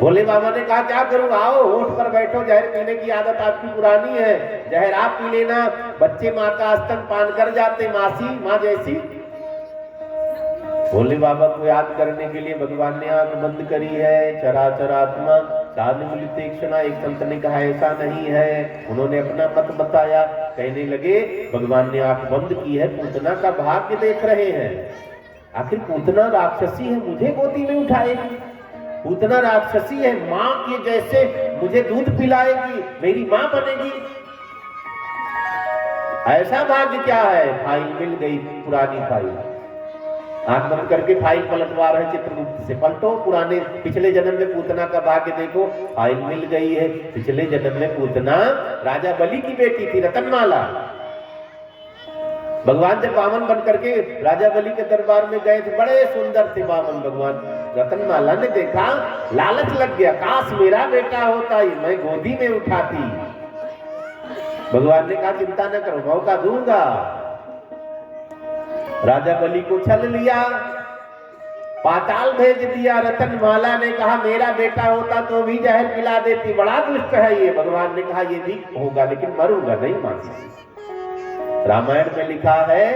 B: भोले बाबा ने कहा क्या करूं, आओ होठ पर बैठो, जहर पीने की आदत आपकी पुरानी है, जहर आप पी लेना, बच्चे माँ का स्तन पान कर जाते, मासी माँ जैसी। भोले बाबा को याद करने के लिए भगवान ने आंख बंद करी है। चराचर आत्मा साधुलितेक्षणा, एक संत ने कहा ऐसा नहीं है, उन्होंने अपना मत बताया। कहने लगे भगवान ने आंख बंद की है, पूतना का भाग्य देख रहे हैं। आखिर पूतना राक्षसी है, मुझे गोदी में उठाएगी, पूतना राक्षसी है, माँ के जैसे मुझे दूध पिलाएगी, मेरी माँ बनेगी, ऐसा भाग्य क्या है। फाइल मिल गई, पुरानी फाइल, आंख बंद करके फाइल पलटवा रहे चित्रगुप्त से, पलटो पुराने पिछले जन्म में पूतना का भाग्य देखो। फाइल मिल गई है, पिछले जन्म में पूतना राजा बलि की बेटी थी, रतनमाला। भगवान जब वामन बन करके राजा बलि के दरबार में गए थे, बड़े सुंदर थे वामन भगवान। रतनमाला ने देखा, लालच लग गया, काश मेरा बेटा होता, मैं गोदी में उठाती। भगवान ने कहा चिंता न करो, मौका दूंगा। राजा बलि को छल लिया, पाताल भेज दिया। रतनमाला ने कहा मेरा बेटा होता तो भी जहर पिला देती, बड़ा दुष्ट है ये। भगवान ने कहा ये भी होगा, लेकिन मरूंगा नहीं मानती। रामायण में लिखा है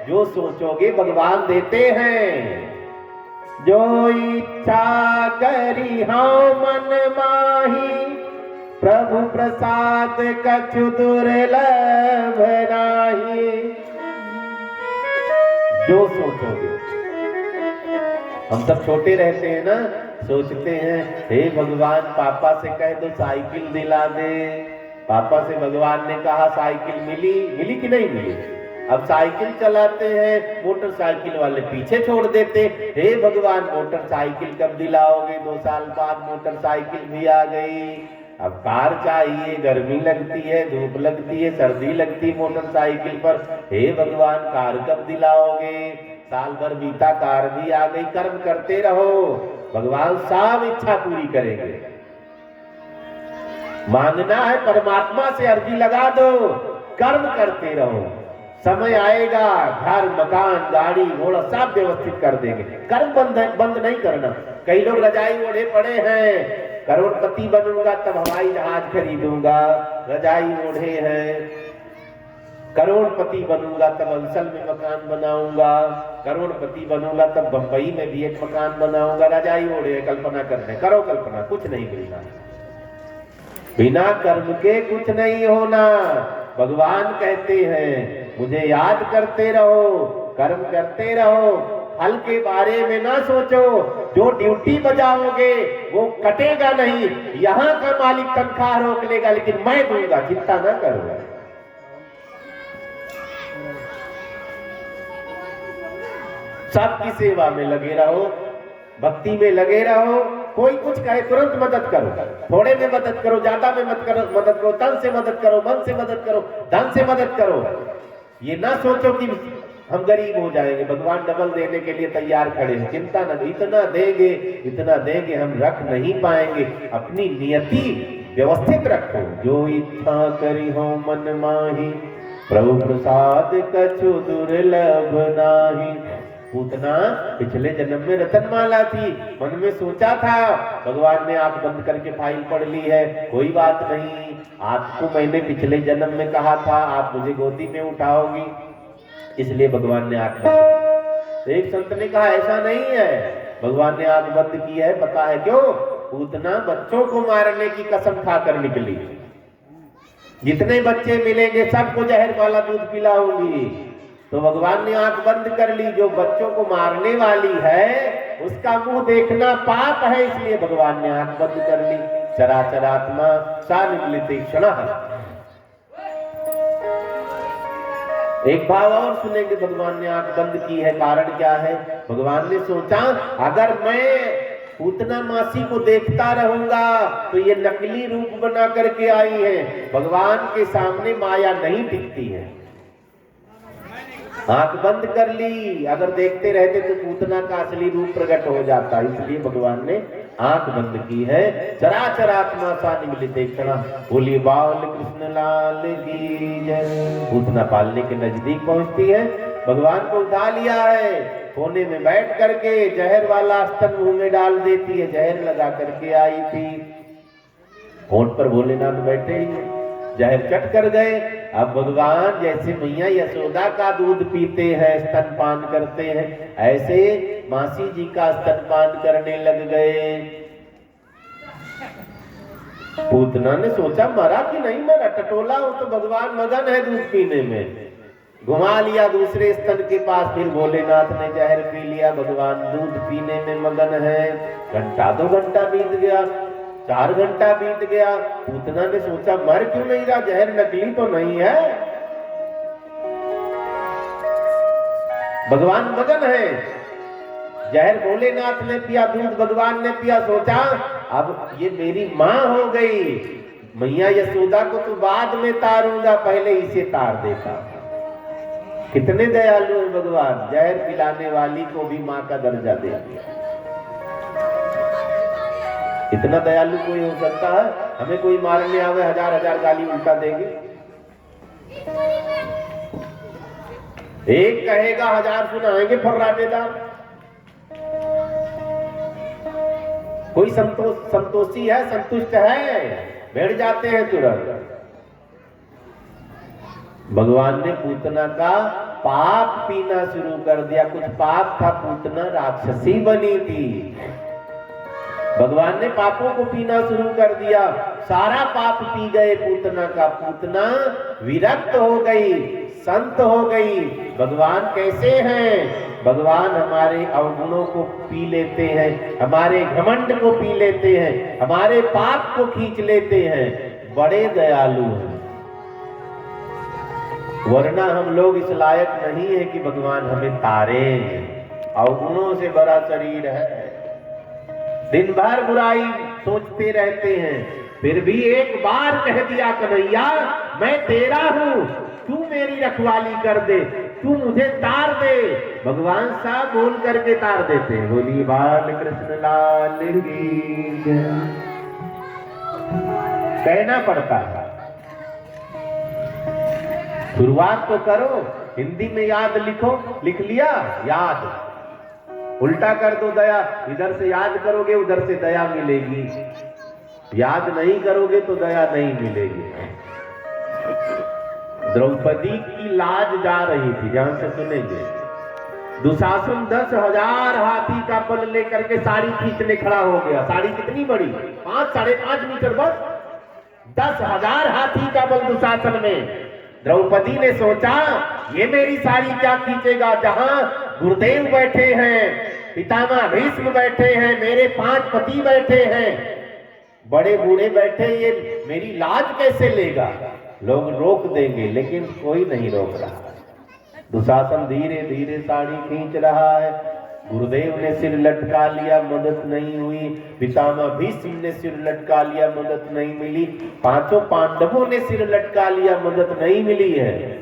B: जो सोचोगे भगवान देते हैं, जो इच्छा करी हाँ मन माही, प्रभु प्रसाद कछु दुर्लभ नाही। जो सोचोगे, हम सब छोटे रहते हैं ना, सोचते हैं हे भगवान पापा से कह दो साइकिल दिला दे। पापा से भगवान ने कहा साइकिल मिली, मिली कि नहीं मिली? अब साइकिल चलाते हैं, मोटरसाइकिल वाले पीछे छोड़ देते। हे भगवान मोटरसाइकिल कब दिलाओगे? 2 साल बाद मोटरसाइकिल भी आ गई। अब कार चाहिए, गर्मी लगती है, धूप लगती है, सर्दी लगती है मोटरसाइकिल पर। हे भगवान कार कब दिलाओगे? साल भर बीता, कार भी आ गई। कर्म करते रहो, भगवान सब इच्छा पूरी करेंगे। मानना है परमात्मा से, अर्जी लगा दो, कर्म करते रहो, समय आएगा घर मकान गाड़ी घोड़ा सब व्यवस्थित कर देंगे। कर्म बंद नहीं करना। कई लोग रजाई ओढ़े पड़े हैं, करोड़पति बनूंगा तब हवाई जहाज खरीदूंगा, रजाई ओढ़े हैं। करोड़पति बनूंगा तब अंचल में मकान बनाऊंगा, करोड़पति बनूंगा तब बंबई में भी एक मकान बनाऊंगा। रजाई ओढ़े, कल्पना कर रहे, करो कल्पना, कुछ नहीं मिलना। बिना कर्म के कुछ नहीं होना। भगवान कहते हैं मुझे याद करते रहो, कर्म करते रहो, फल के बारे में ना सोचो। जो ड्यूटी बजाओगे वो कटेगा नहीं, यहाँ का मालिक तनख्वाह रोक लेगा लेकिन मैं दूंगा, चिंता ना करो। सबकी सेवा में लगे रहो, भक्ति में लगे रहो। कोई कुछ कहे तुरंत मदद करो, थोड़े में मदद करो, ज्यादा में मत करो, मदद करो, तन से मदद करो, मन से मदद करो, धन से मदद करो। ये ना सोचो कि हम गरीब हो जाएंगे, भगवान डबल देने के लिए तैयार खड़े हैं, चिंता न, इतना देंगे, इतना देंगे, हम रख नहीं पाएंगे। अपनी नियति व्यवस्थित रखो। जो इच्छा करी हो मन माही, प्रभु प्रसाद कछु दुर्लभ नाही। पूतना पिछले जन्म में रतनमाला थी, मन में सोचा था, भगवान ने आंख बंद करके फाइल पढ़ ली है, कोई बात नहीं, आपको मैंने पिछले जन्म में कहा था आप मुझे गोदी में उठाओगी, इसलिए भगवान ने आंख बंद। एक संत ने कहा ऐसा नहीं है, भगवान ने आंख बंद की है, पता है क्यों? पूतना बच्चों को मारने की कसम खाकर निकली, जितने बच्चे मिलेंगे सबको जहर वाला दूध पिलाऊंगी। तो भगवान ने आंख बंद कर ली, जो बच्चों को मारने वाली है उसका मुंह देखना पाप है, इसलिए भगवान ने आंख बंद कर ली। चराचरात्मा सानिमिलित क्षण। एक भाव और सुनेंगे, भगवान ने आंख बंद की है, कारण क्या है? भगवान ने सोचा अगर मैं पूतना मासी को देखता रहूंगा तो ये नकली रूप बना करके आई है, भगवान के सामने माया नहीं टिकती है। आंख बंद कर ली, अगर देखते रहते तो पूतना का असली रूप प्रकट हो जाता, इसलिए भगवान ने आंख बंद की है। चराचरात्मा सानिमिलित क्षण। बोलिए बाल कृष्ण लाल की जय। पूतना पालने के नजदीक पहुंचती है, भगवान को उठा लिया है, कोने में बैठ करके जहर वाला स्तन मुंह में डाल देती है, जहर लगा करके आई थी, होंठ पर भोलेनाथ बैठे ही जहर चट कर गए। अब भगवान जैसे मैया यशोदा का दूध पीते हैं, स्तनपान करते हैं, ऐसे मासी जी का स्तनपान करने लग गए। पूतना ने सोचा मरा कि नहीं मरा, टटोला हो तो भगवान मगन है दूध पीने में, घुमा लिया दूसरे स्तन के पास, फिर भोलेनाथ ने जहर पी लिया, भगवान दूध पीने में मगन है। घंटा 2 घंटा बीत गया, 4 घंटा बीत गया, पूतना ने सोचा मर क्यों नहीं रहा, जहर नकली तो नहीं है, भगवान मगन है। जहर भोलेनाथ ने पिया, दूध भगवान ने पिया, सोचा अब ये मेरी माँ हो गई, मैया यशोदा को तो बाद में तारूंगा, पहले इसे तार देता। कितने दयालु है भगवान, जहर पिलाने वाली को भी माँ का दर्जा दे दिया। इतना दयालु कोई हो सकता है? हमें कोई मारने आवे 1000 गाली उल्टा देंगे, एक कहेगा 1000 सुनाएंगे फर्राटेदार। कोई संतोषी है, संतुष्ट है, बैठ जाते हैं तुरंत। भगवान ने पूतना का पाप पीना शुरू कर दिया, कुछ पाप था, पूतना राक्षसी बनी थी, भगवान ने पापों को पीना शुरू कर दिया, सारा पाप पी गए पूतना का। पूतना विरक्त हो गई, संत हो गई। भगवान कैसे हैं? भगवान हमारे अवगुणों को पी लेते हैं, हमारे घमंड को पी लेते हैं, हमारे पाप को खींच लेते हैं, बड़े दयालु हैं। वरना हम लोग इस लायक नहीं है कि भगवान हमें तारे। अवगुणों से बड़ा शरीर है, दिन भर बुराई सोचते रहते हैं, फिर भी एक बार कह दिया कन्हैया मैं तेरा हूं, तू मेरी रखवाली कर दे, तू मुझे तार दे, भगवान साहब बोल करके तार देते हैं। बोली बाल कृष्ण लाल की जय। कहना पड़ता है, शुरुआत तो करो, हिंदी में याद लिखो, लिख लिया याद, उल्टा कर दो दया, इधर से याद करोगे उधर से दया मिलेगी, याद नहीं करोगे तो दया नहीं मिलेगी। द्रौपदी की लाज जा रही थी, ध्यान से सुनेंगे। दुशासन 10,000 हाथी का बल लेकर के साड़ी खींचने खड़ा हो गया। साड़ी कितनी बड़ी, 5 साढ़े 5 मीटर, बस 10,000 हाथी का बल दुशासन में।
A: द्रौपदी ने सोचा ये मेरी साड़ी क्या खींचेगा, जहां गुरुदेव बैठे हैं, पितामह भीष्म बैठे हैं, मेरे 5 पति बैठे हैं, बड़े बूढ़े बैठे, ये मेरी लाज कैसे लेगा। लोग रोक देंगे, लेकिन कोई नहीं रोक रहा। दुशासन धीरे धीरे साड़ी खींच रहा है। गुरुदेव ने सिर लटका लिया, मदद नहीं हुई। पितामह भीष्म ने सिर लटका लिया, मदद नहीं मिली। 5 पांडवों ने सिर लटका लिया, मदद नहीं मिली है।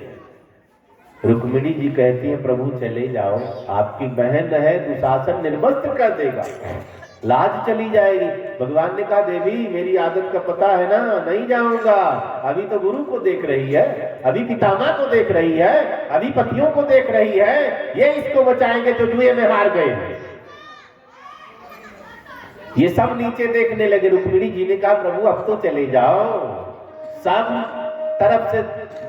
A: रुक्मिणी जी कहती है प्रभु चले जाओ, आपकी बहन है, दुशासन निर्वस्त्र कर देगा, लाज चली जाएगी। भगवान ने कहा देवी मेरी आदत का पता है ना, नहीं जाऊंगा। अभी तो गुरु को देख रही है, अभी पितामह को देख रही है, अभी पतियों को देख रही है, ये इसको बचाएंगे जो जुए में हार गए। ये सब नीचे देखने लगे। रुक्मिणी जी ने कहा प्रभु अब तो चले जाओ। सब तरफ से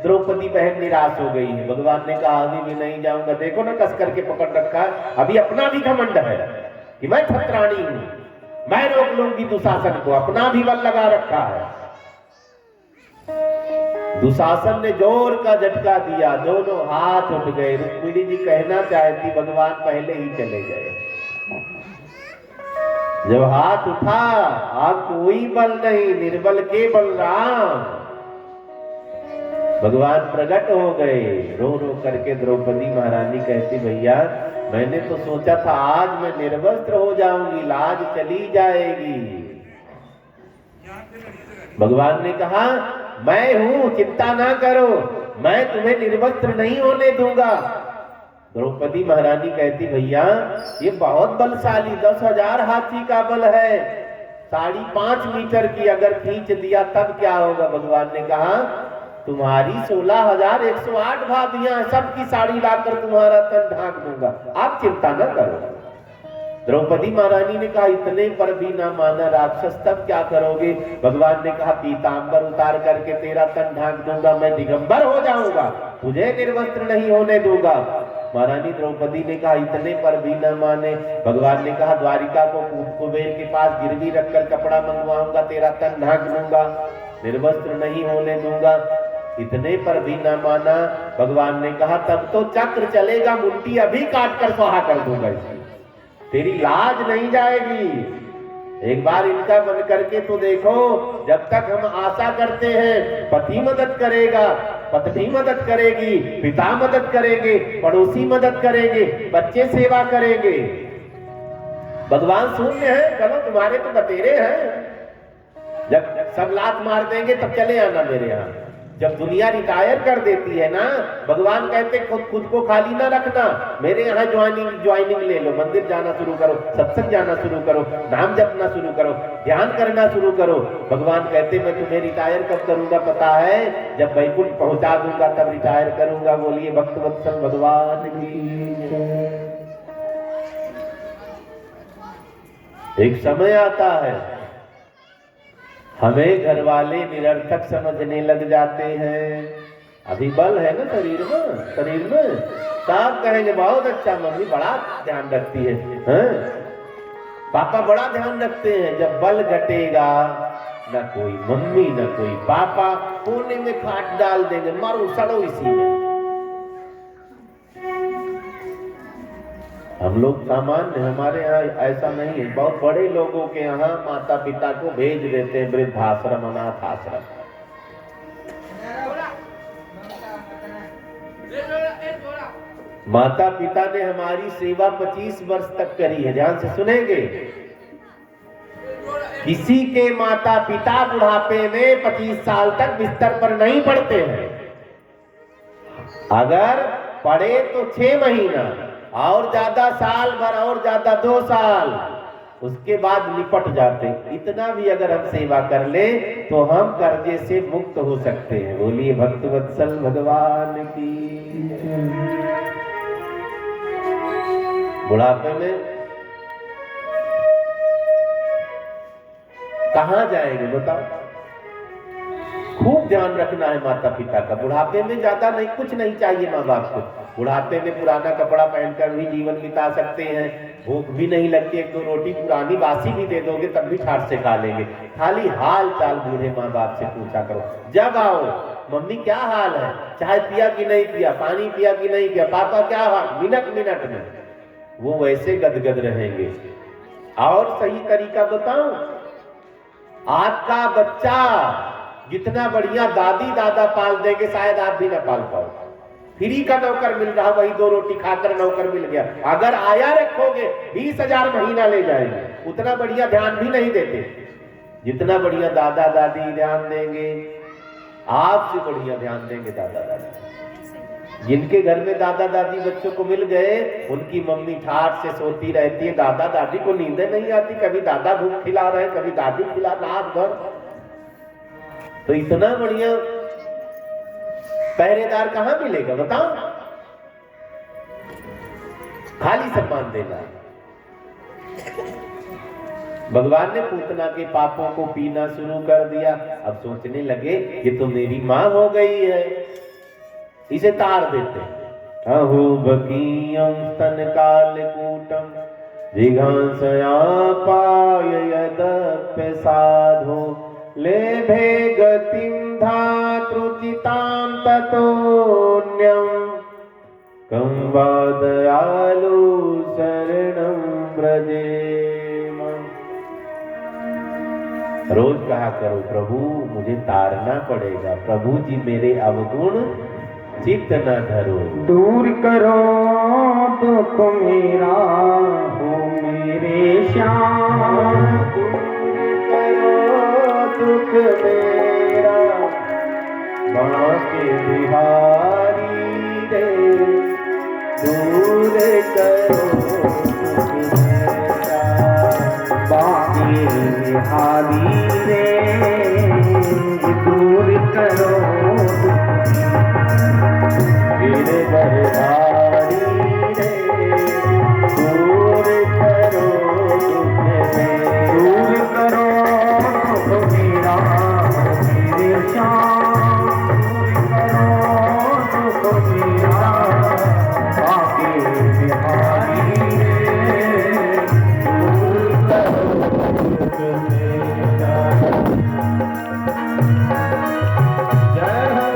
A: द्रौपदी बहन निराश हो गई है। भगवान ने कहा अभी भी नहीं जाऊंगा। देखो ना कस करके पकड़ रखा है, अभी अपना भी घमंड है कि मैं छत्राणी हूं, मैं रोक लूंगी दुशासन को, अपना भी बल लगा रखा है। दुशासन ने जोर का झटका दिया, दोनों हाथ उठ गए। रुक्मिणी जी कहना चाहती भगवान पहले ही चले गए। जब हाथ उठा अब कोई बल नहीं, निर्बल के बलराम। भगवान प्रकट हो गए। रो रो करके द्रौपदी महारानी कहती भैया मैंने तो सोचा था आज मैं निर्वस्त्र हो जाऊंगी, लाज चली जाएगी। भगवान ने कहा मैं हूं, चिंता ना करो, मैं तुम्हें निर्वस्त्र नहीं होने दूंगा। द्रौपदी महारानी कहती भैया ये बहुत बलशाली, 10,000 हाथी का बल है, 5.5 मीटर की अगर खींच दिया तब क्या होगा। भगवान ने कहा तुम्हारी 16,108 भाभियां, सबकी साड़ी लाकर तुम्हारा तन ढांक दूंगा, आप चिंता न करो। द्रौपदी महारानी ने कहा इतने पर भी ना माना राक्षस, तब क्या करोगे। भगवान ने कहा पीतांबर उतार करके तेरा तन ढांक दूंगा, मैं दिगंबर हो जाऊंगा, तुझे निर्वस्त्र नहीं होने दूंगा। महारानी द्रौपदी ने कहा इतने पर भी न माने। भगवान ने कहा द्वारिका को कुबेर के पास गिरवी रखकर कपड़ा मंगवाऊंगा, तेरा तन ढांक दूंगा, निर्वस्त्र नहीं होने दूंगा। इतने पर भी न माना। भगवान ने कहा तब तो चक्र चलेगा, मुंडी अभी काट कर स्वाहा कर दूंगा, तेरी लाज नहीं जाएगी। एक बार इनका बन करके तो देखो। जब तक हम आशा करते हैं पति मदद करेगा, पत्नी मदद करेगी, पिता मदद करेंगे, पड़ोसी मदद करेंगे, बच्चे सेवा करेंगे। भगवान शून्य है, चलो तुम्हारे तो बतेरे हैं, जब सब लात मार देंगे तब चले आना मेरे यहाँ। जब दुनिया रिटायर कर देती है ना, भगवान कहते खुद को खाली ना रखना, मेरे यहाँ ज्वाइनिंग ले लो, मंदिर जाना शुरू करो, सत्संग जाना शुरू करो, नाम जपना शुरू करो, ध्यान करना शुरू करो। भगवान कहते मैं तुम्हें रिटायर कब करूंगा पता है, जब वैकुंठ पहुंचा दूंगा तब रिटायर करूंगा। बोलिए भक्तवत्सल भगवान की। एक समय आता है हमें घर वाले निरर्थक समझने लग जाते हैं। अभी बल है ना शरीर में, सब कहेंगे बहुत अच्छा मम्मी बड़ा ध्यान रखती है, पापा बड़ा ध्यान रखते हैं। जब बल घटेगा न कोई मम्मी न कोई पापा, कोने में खाट डाल देंगे, मारो सड़ो इसी में। हम लोग सामान्य, हमारे यहाँ ऐसा नहीं है। बहुत बड़े लोगों के यहाँ माता पिता को भेज देते हैं वृद्धाश्रम, अनाथ आश्रम। माता पिता ने हमारी सेवा 25 वर्ष तक करी है, ध्यान से सुनेंगे। किसी के माता पिता बुढ़ापे में 25 साल तक बिस्तर पर नहीं पड़ते हैं। अगर पड़े तो 6 महीना और ज्यादा साल भर और ज्यादा 2 साल, उसके बाद निपट जाते। इतना भी अगर हम सेवा कर ले तो हम कर्जे से मुक्त हो सकते हैं। बोलिए भक्तवत्सल भगवान की। बुढ़ापे में कहां जाएंगे बताओ। खूब ध्यान रखना है माता पिता का। बुढ़ापे में ज्यादा नहीं, कुछ नहीं चाहिए माँ बाप को। बुढ़ापे में पुराना कपड़ा पहनकर भी जीवन बिता सकते हैं, भूख भी नहीं लगती, 1-2 रोटी पुरानी बासी भी दे दोगे तब भी ठाट से खा लेंगे। खाली हाल चाल बूढ़े माँ बाप से पूछा करो। जब आओ मम्मी क्या हाल है, चाय पिया कि नहीं पिया, पानी पिया कि नहीं पिया, पापा क्या हाल, मिनट मिनट में वो वैसे गदगद रहेंगे। और सही तरीका बताऊं, आपका बच्चा जितना बढ़िया दादी दादा पाल देंगे शायद आप भी ना पाल पाओ। फ्री का नौकर मिल रहा, वही 2 रोटी खाकर नौकर मिल गया। अगर आया रखोगे 20,000 महीना ले जाएंगे, उतना बढ़िया ध्यान भी नहीं देते जितना बढ़िया दादा दादी ध्यान देंगे। आपसे बढ़िया ध्यान देंगे दादा दादी। जिनके घर में दादा दादी बच्चों को मिल गए, उनकी मम्मी ठाठ से सोती रहती है, दादा दादी को नींद नहीं आती, कभी दादा भूख खिला रहे, कभी दादी खिला रात भर। तो इतना बढ़िया पहरेदार कहां मिलेगा बताओ, खाली सम्मान देना। भगवान ने पूतना के पापों को पीना शुरू कर दिया। अब सोचने लगे ये तो मेरी मां हो गई है, इसे तार देते। अहो बकीयम स्तन कालकूटम जिघांसया पाय यदप्य साधो लेभे गतिं धातृचितां ततोऽन्यं कं वा दयालु शरणं व्रजेम। रोज कहा करो प्रभु मुझे तारना पड़ेगा, प्रभु जी मेरे अवगुण चित्त न धरो।
C: दूर करो दुख मेरा हो मेरे श्याम,
A: दुख मेरा बांके बिहारी रे, दूर करो दुख मेरा
C: बांके बिहारी रे, दूर करो
A: गिरधारी रे, दूर करो दुख मेरा,
C: दूर करो दुख मेरा मेरे श्याम, दूर करो दुख मेरा बांके बिहारी रे, दूर करो दुख मेरा।
A: जय हो।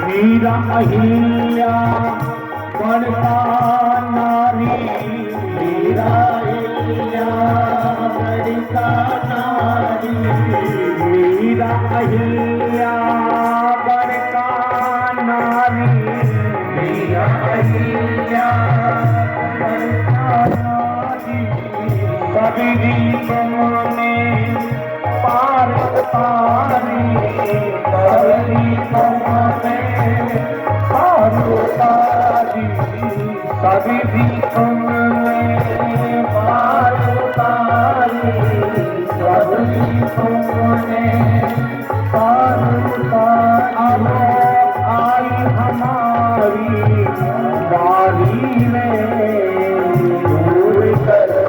C: मीरा अहिल्या बड़का नारी, मीरा अहिल्या बड़का नारी, मीरा अहिल्या बड़का नारी, मीरा अहिल्या बड़का नारी, कभी तुमने पार उतारी, कभी तुमने पार उतारी, कभी भी तुमने पार उतारी, कभी तुमने पार उतारी। आई हमारी बारी में, दूर करो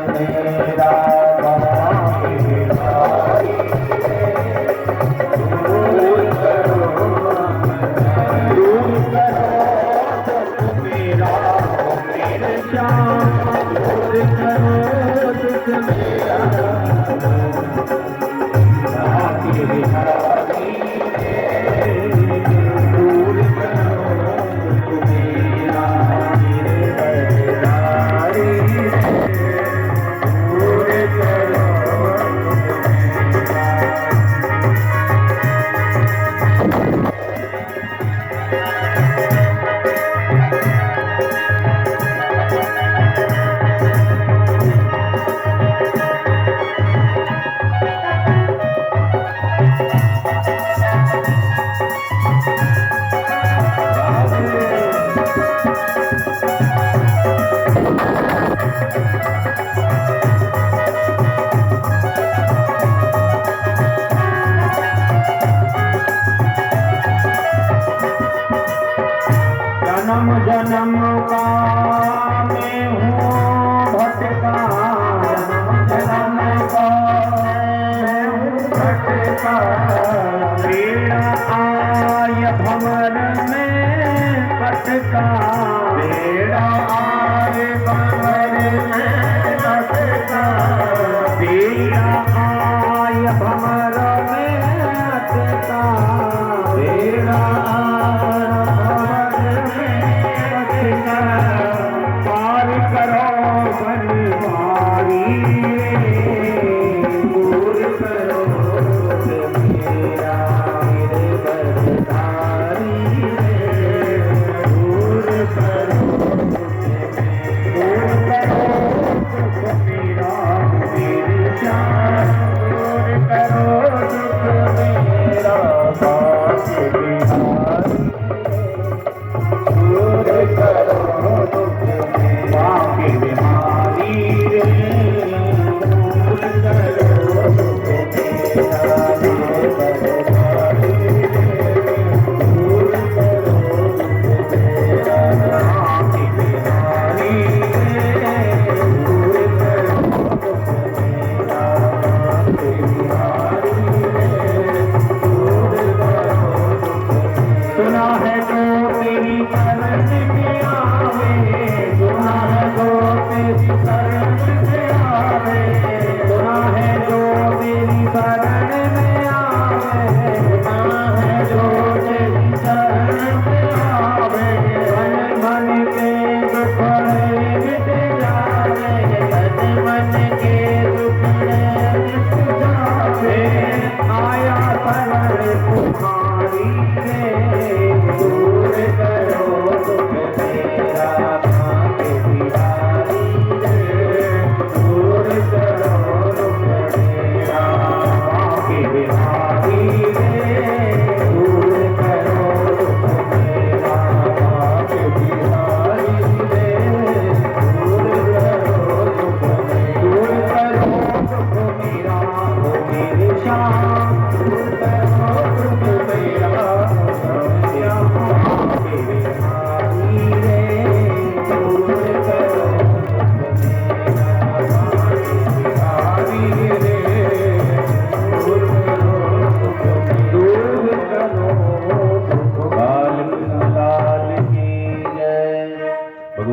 C: मेरा बाकी बारी में, दूर करो दुख मेरा मेरे श्याम, दूर करो दुख मेरा बाकी बिहारी में, दूर करो दुख मेरा मेरे बिहारी में, दूर करो दुख मेरा।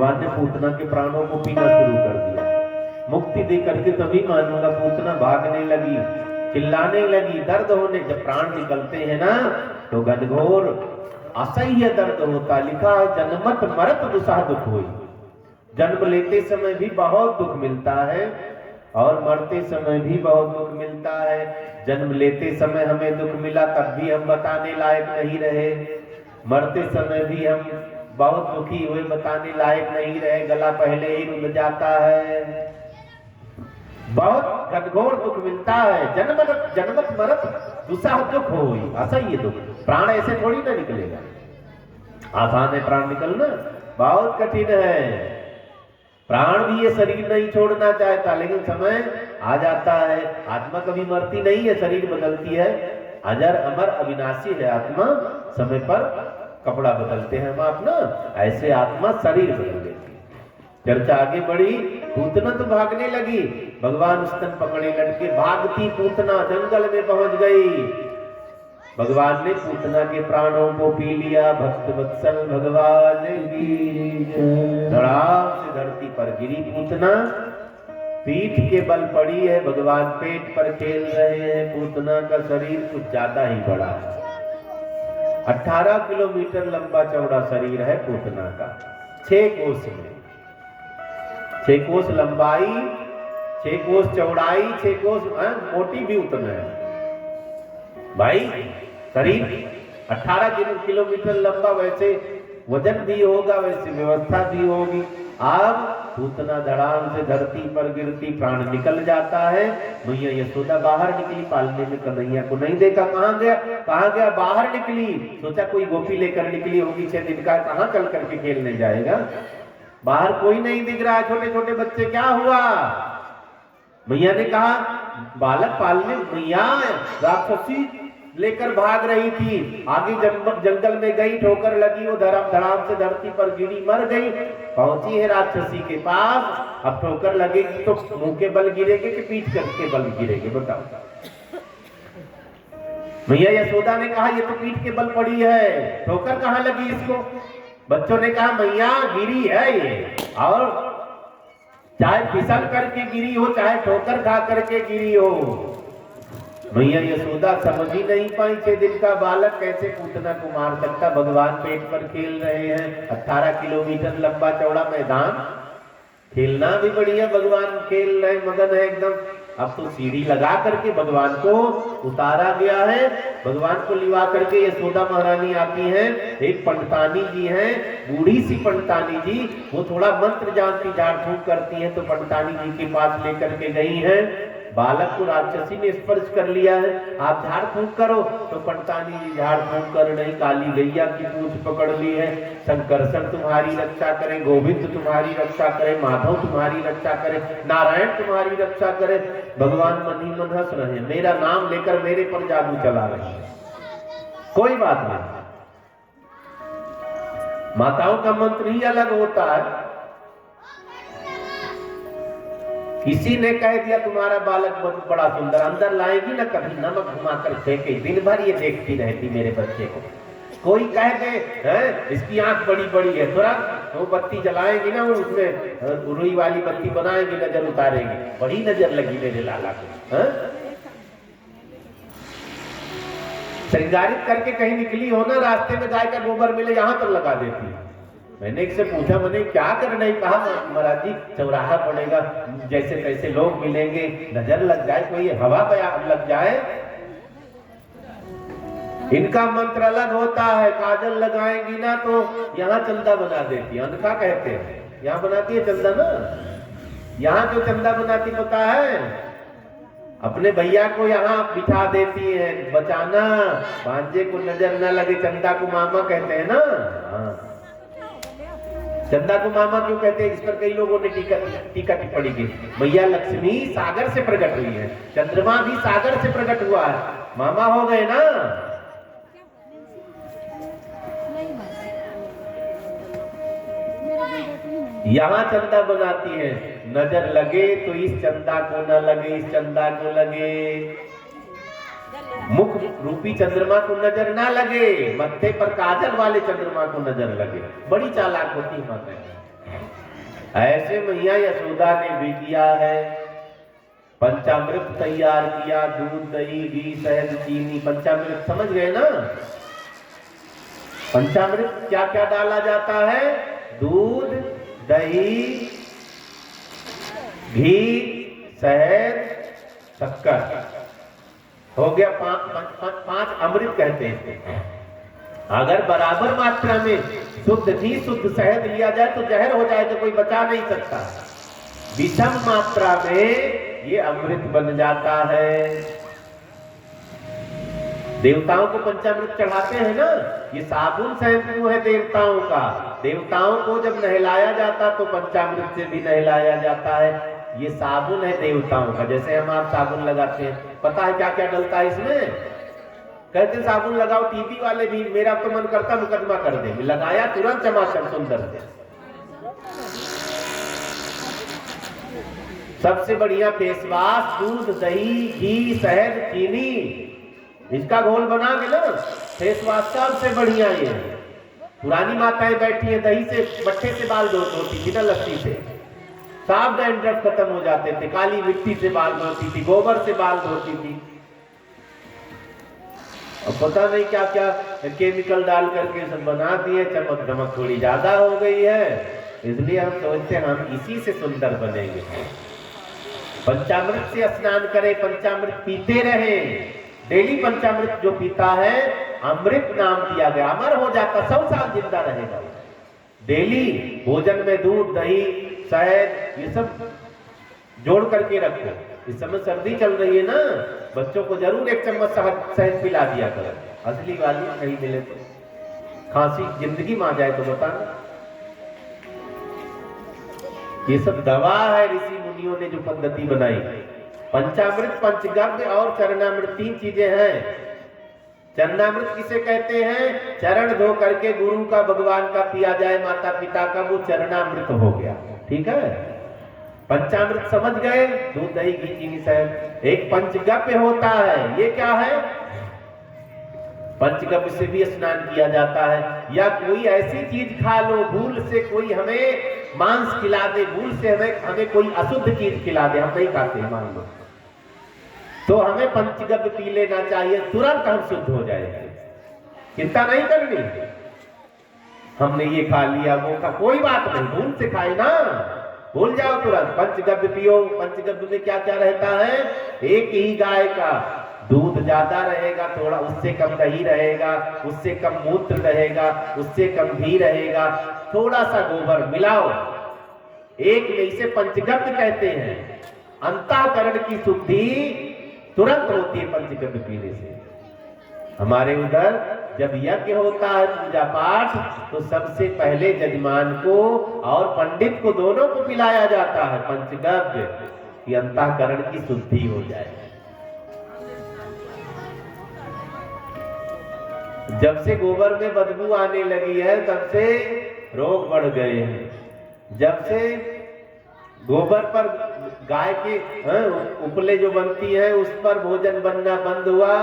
A: भगवान ने पूतना के प्राणों को पीना शुरू कर दिया। मुक्ति दे करके तभी मानूंगा। पूतना भागने लगी, चिल्लाने लगी, दर्द होने, जब प्राण निकलते हैं ना तो घनघोर असह्य दर्द होता। लिखा है जन्मत मरत दुसह दुख हुई। जन्म लेते समय भी बहुत दुख मिलता है और मरते समय भी बहुत दुख मिलता है। जन्म लेते समय हमें दुख मिला तब भी हम बताने लायक नहीं रहे, मरते समय भी हम बहुत दुखी हुए, बताने लायक नहीं रहे, गला पहले ही रुंध जाता है। बहुत घनघोर दुख मिलता है। जन्मत मरत दुसह दुख होई, असह्य दुख। प्राण ऐसे थोड़ी ना निकलेगा, आसान है प्राण निकलना, बहुत कठिन है। प्राण भी ये शरीर नहीं छोड़ना चाहता, लेकिन समय आ जाता है। आत्मा कभी मरती नहीं है, शरीर बदलती है। अजर अमर अविनाशी है आत्मा, समय पर कपड़ा बदलते हैं हम अपना, ऐसे आत्मा शरीर बदल लेती है। चर्चा आगे बढ़ी। पूतना तो भागने लगी, भगवान स्तन पकड़े लटके, भागती पूतना जंगल में पहुंच गई। भगवान ने पूतना के प्राणों को पी लिया। भक्त वत्सल भगवान की धड़ाम से धरती पर गिरी पूतना, पीठ के बल पड़ी है। भगवान पेट पर खेल रहे हैं। पूतना का शरीर कुछ ज्यादा ही बड़ा है, 18 किलोमीटर लंबा चौड़ा शरीर है पूतना का, 6 कोस में, 6 कोस लंबाई, 6 कोस चौड़ाई, 6 कोस मोटी भी उतना है भाई। शरीर 18 किलोमीटर लंबा, वैसे वजन भी होगा, वैसे व्यवस्था भी होगी। अब पूतना धड़ाम से धरती पर गिरती, प्राण निकल जाता है। मैया यशोदा बाहर निकली, पालने में कन्हैया को नहीं देखा। कहाँ गया? बाहर निकली, सोचा कोई गोपी लेकर निकली होगी, 6 दिन का, कहाँ चल करके खेलने जाएगा। बाहर कोई नहीं दिख रहा है, छोटे छोटे बच्चे, क्या हुआ? मैया ने कहा बालक पालने, मैया राक्षसी लेकर भाग रही थी, आगे जंगल में गई, ठोकर लगी, वो धड़ाम से धरती पर गिरी, मर गई। पहुंची है राक्षसी के पास, अब ठोकर लगेगी तो मुंह के बल गिरेगे कि पीठ के बल गिरेगे, बताओ। मैया यशोदा ने कहा ये तो पीठ के बल पड़ी है, ठोकर कहाँ लगी इसको? बच्चों ने कहा मैया गिरी है ये, और चाहे फिसल करके गिरी हो, चाहे ठोकर खा करके गिरी हो। मैया यशोदा समझ ही नहीं पाई, 6 दिन का बालक कैसे पूतना को मार सकता। भगवान पेट पर खेल रहे हैं, 18 किलोमीटर लंबा चौड़ा मैदान, खेलना भी बढ़िया, भगवान खेल रहे, मगन है एकदम। अब तो सीढ़ी लगा करके भगवान को उतारा गया है। भगवान को लिवा करके यशोदा महारानी आती हैं। एक पंडितानी जी हैं, बूढ़ी सी पंडितानी जी, वो थोड़ा मंत्र जानती, झाड़ फूंक करती हैं, तो पंडितानी जी के पास लेकर के गई हैं। बालक को राक्षसी ने स्पर्श कर लिया है, आप झाड़ फूंक करो, तो पंडितानी जी झाड़ फूंक कर नहीं, काली गैया की पूंछ पकड़ ली है। शंकरसन तुम्हारी रक्षा करे, गोविंद तुम्हारी रक्षा करे, माधव तुम्हारी रक्षा करे, नारायण तुम्हारी रक्षा करे। भगवान मन ही मन हंस रहे हैं, मेरा नाम लेकर मेरे पर जादू चला रहे हैं, कोई बात नहीं। माताओं का मंत्र ही अलग होता है। किसी ने कह दिया तुम्हारा बालक बहुत बड़ा सुंदर, अंदर लाएगी ना, कभी नमक घुमाकर फेंके, दिन भर ये देखती रहती मेरे बच्चे को। कोई कह दे इसकी आंख बड़ी बड़ी है, तुरंत वो बत्ती जलाएगी ना, उसमें रुई वाली बत्ती बनाएगी, नजर उतारेगी, बड़ी नजर लगी मेरे लाला को। श्रृंगारित करके कहीं निकली हो ना, रास्ते में गाय का गोबर मिले, यहाँ तक लगा देती। मैंने एक से पूछा, मैंने क्या करना है? कहा महाराज जी चौराहा पड़ेगा, जैसे तैसे लोग मिलेंगे, नजर लग जाए, कोई हवा लग जाए। इनका मंत्र अलग होता है, काजल लगाएंगी ना तो यहाँ चंदा बना देती है, अनका कहते हैं, यहाँ बनाती है चंदा ना। यहाँ जो चंदा बनाती पता है, अपने भैया को यहाँ बिठा देती है, बचाना, भांजे को नजर न लगे, चंदा को मामा कहते हैं ना। हाँ, चंदा को मामा क्यों कहते हैं? इस पर कई लोगों ने टीका टिप्पणी की। मैया लक्ष्मी सागर से प्रकट हुई है, चंद्रमा भी सागर से प्रकट हुआ है, मामा हो गए ना। यहाँ चंदा बनाती है, नजर लगे तो इस चंदा को न लगे, इस चंदा को लगे, मुख रूपी चंद्रमा को नजर ना लगे, मत्थे पर काजल वाले चंद्रमा को नजर लगे। बड़ी चालाक होती है माता। ऐसे मैया यशोदा ने भी किया है, पंचामृत तैयार किया, दूध दही घी शहद चीनी। पंचामृत समझ गए ना? पंचामृत क्या क्या डाला जाता है? दूध दही घी शहद शक्कर, हो गया पांच अमृत कहते हैं। अगर बराबर मात्रा में शुद्ध घी शुद्ध शहद लिया जाए तो जहर हो जाए तो कोई बचा नहीं सकता। विषम मात्रा में ये अमृत बन जाता है। देवताओं को पंचामृत चढ़ाते हैं ना, ये साबुन शैम्पू है देवताओं का। देवताओं को जब नहलाया जाता तो पंचामृत से भी नहलाया जाता है। ये साबुन है देवताओं का। जैसे हम आप साबुन लगाते हैं, पता है क्या क्या डलता है इसमें? कहते साबुन लगाओ, टीवी वाले भी, मेरा तो मन करता मुकदमा कर दे, लगाया तुरंत चमाचम सुंदर से। सबसे बढ़िया फेस वॉश दूध दही घी शहद चीनी, इसका घोल बना के ना फेस वॉश सबसे बढ़िया ये। पुरानी माताएं बैठी है, दही से मट्ठे से बाल धोती थी ना, लस्सी से साफ डैंड्रफ खत्म हो जाते थे। काली मिट्टी से बाल धोती थी, गोबर से बाल धोती थी। अब पता नहीं क्या क्या केमिकल डाल करके सब बना दिए, चमक दमक थोड़ी ज्यादा हो गई है, इसलिए हम सोचते हैं हम इसी से सुंदर बनेंगे। पंचामृत से स्नान करें, पंचामृत पीते रहे। डेली पंचामृत जो पीता है अमृत नाम दिया गया, अमर हो जाता, 100 साल जिंदा रहेगा। डेली भोजन में दूध दही शहद ये सब जोड़ करके रखो। इस समय सर्दी चल रही है ना, बच्चों को जरूर 1 चम्मच शहद पिला दिया करो, असली वाली नहीं मिले तो। खांसी जिंदगी में आ जाए तो बताना। ये सब दवा है, ऋषि मुनियों ने जो पद्धति बनाई। पंचामृत पंचगव्य और चरणामृत 3 चीजें हैं। चरणामृत किसे कहते हैं? चरण धो करके गुरु का भगवान का पिया जाए, माता पिता का, वो चरणामृत हो गया। ठीक है, पंचामृत समझ गए? दूध दही घी चीनी शहद। एक पंचगव्य होता है, ये क्या है? पंचगव्य से भी स्नान किया जाता है। या कोई ऐसी चीज खा लो, भूल से कोई हमें मांस खिला दे, भूल से हमें कोई अशुद्ध चीज खिला दे, हम नहीं खाते मान लो, तो हमें पंचगव्य पी लेना चाहिए, तुरंत हम शुद्ध हो जाएंगे। चिंता नहीं करनी, हमने ये खा लिया वो खा, कोई बात नहीं, भूल से खाए ना, भूल जाओ तुरंत। पंचगव्य पियो। पंचगव्य में क्या क्या रहता है? एक ही गाय का दूध ज्यादा रहेगा, थोड़ा उससे कम दही रहेगा, उससे कम मूत्र रहेगा, उससे कम घी रहेगा, थोड़ा सा गोबर मिलाओ, एक में इसे पंचगव्य कहते हैं। अंतःकरण की शुद्धि तुरंत होती है पंचगव्य पीने से। हमारे उधर जब यज्ञ होता है, पूजा पाठ, तो सबसे पहले जजमान को और पंडित को, दोनों को पिलाया जाता है पंचगव्य, कि अंतःकरण की शुद्धि हो जाए। जब से गोबर में बदबू आने लगी है तब से रोग बढ़ गए हैं। जब से गोबर पर गाय के उपले जो बनती है उस पर भोजन बनना बंद हुआ,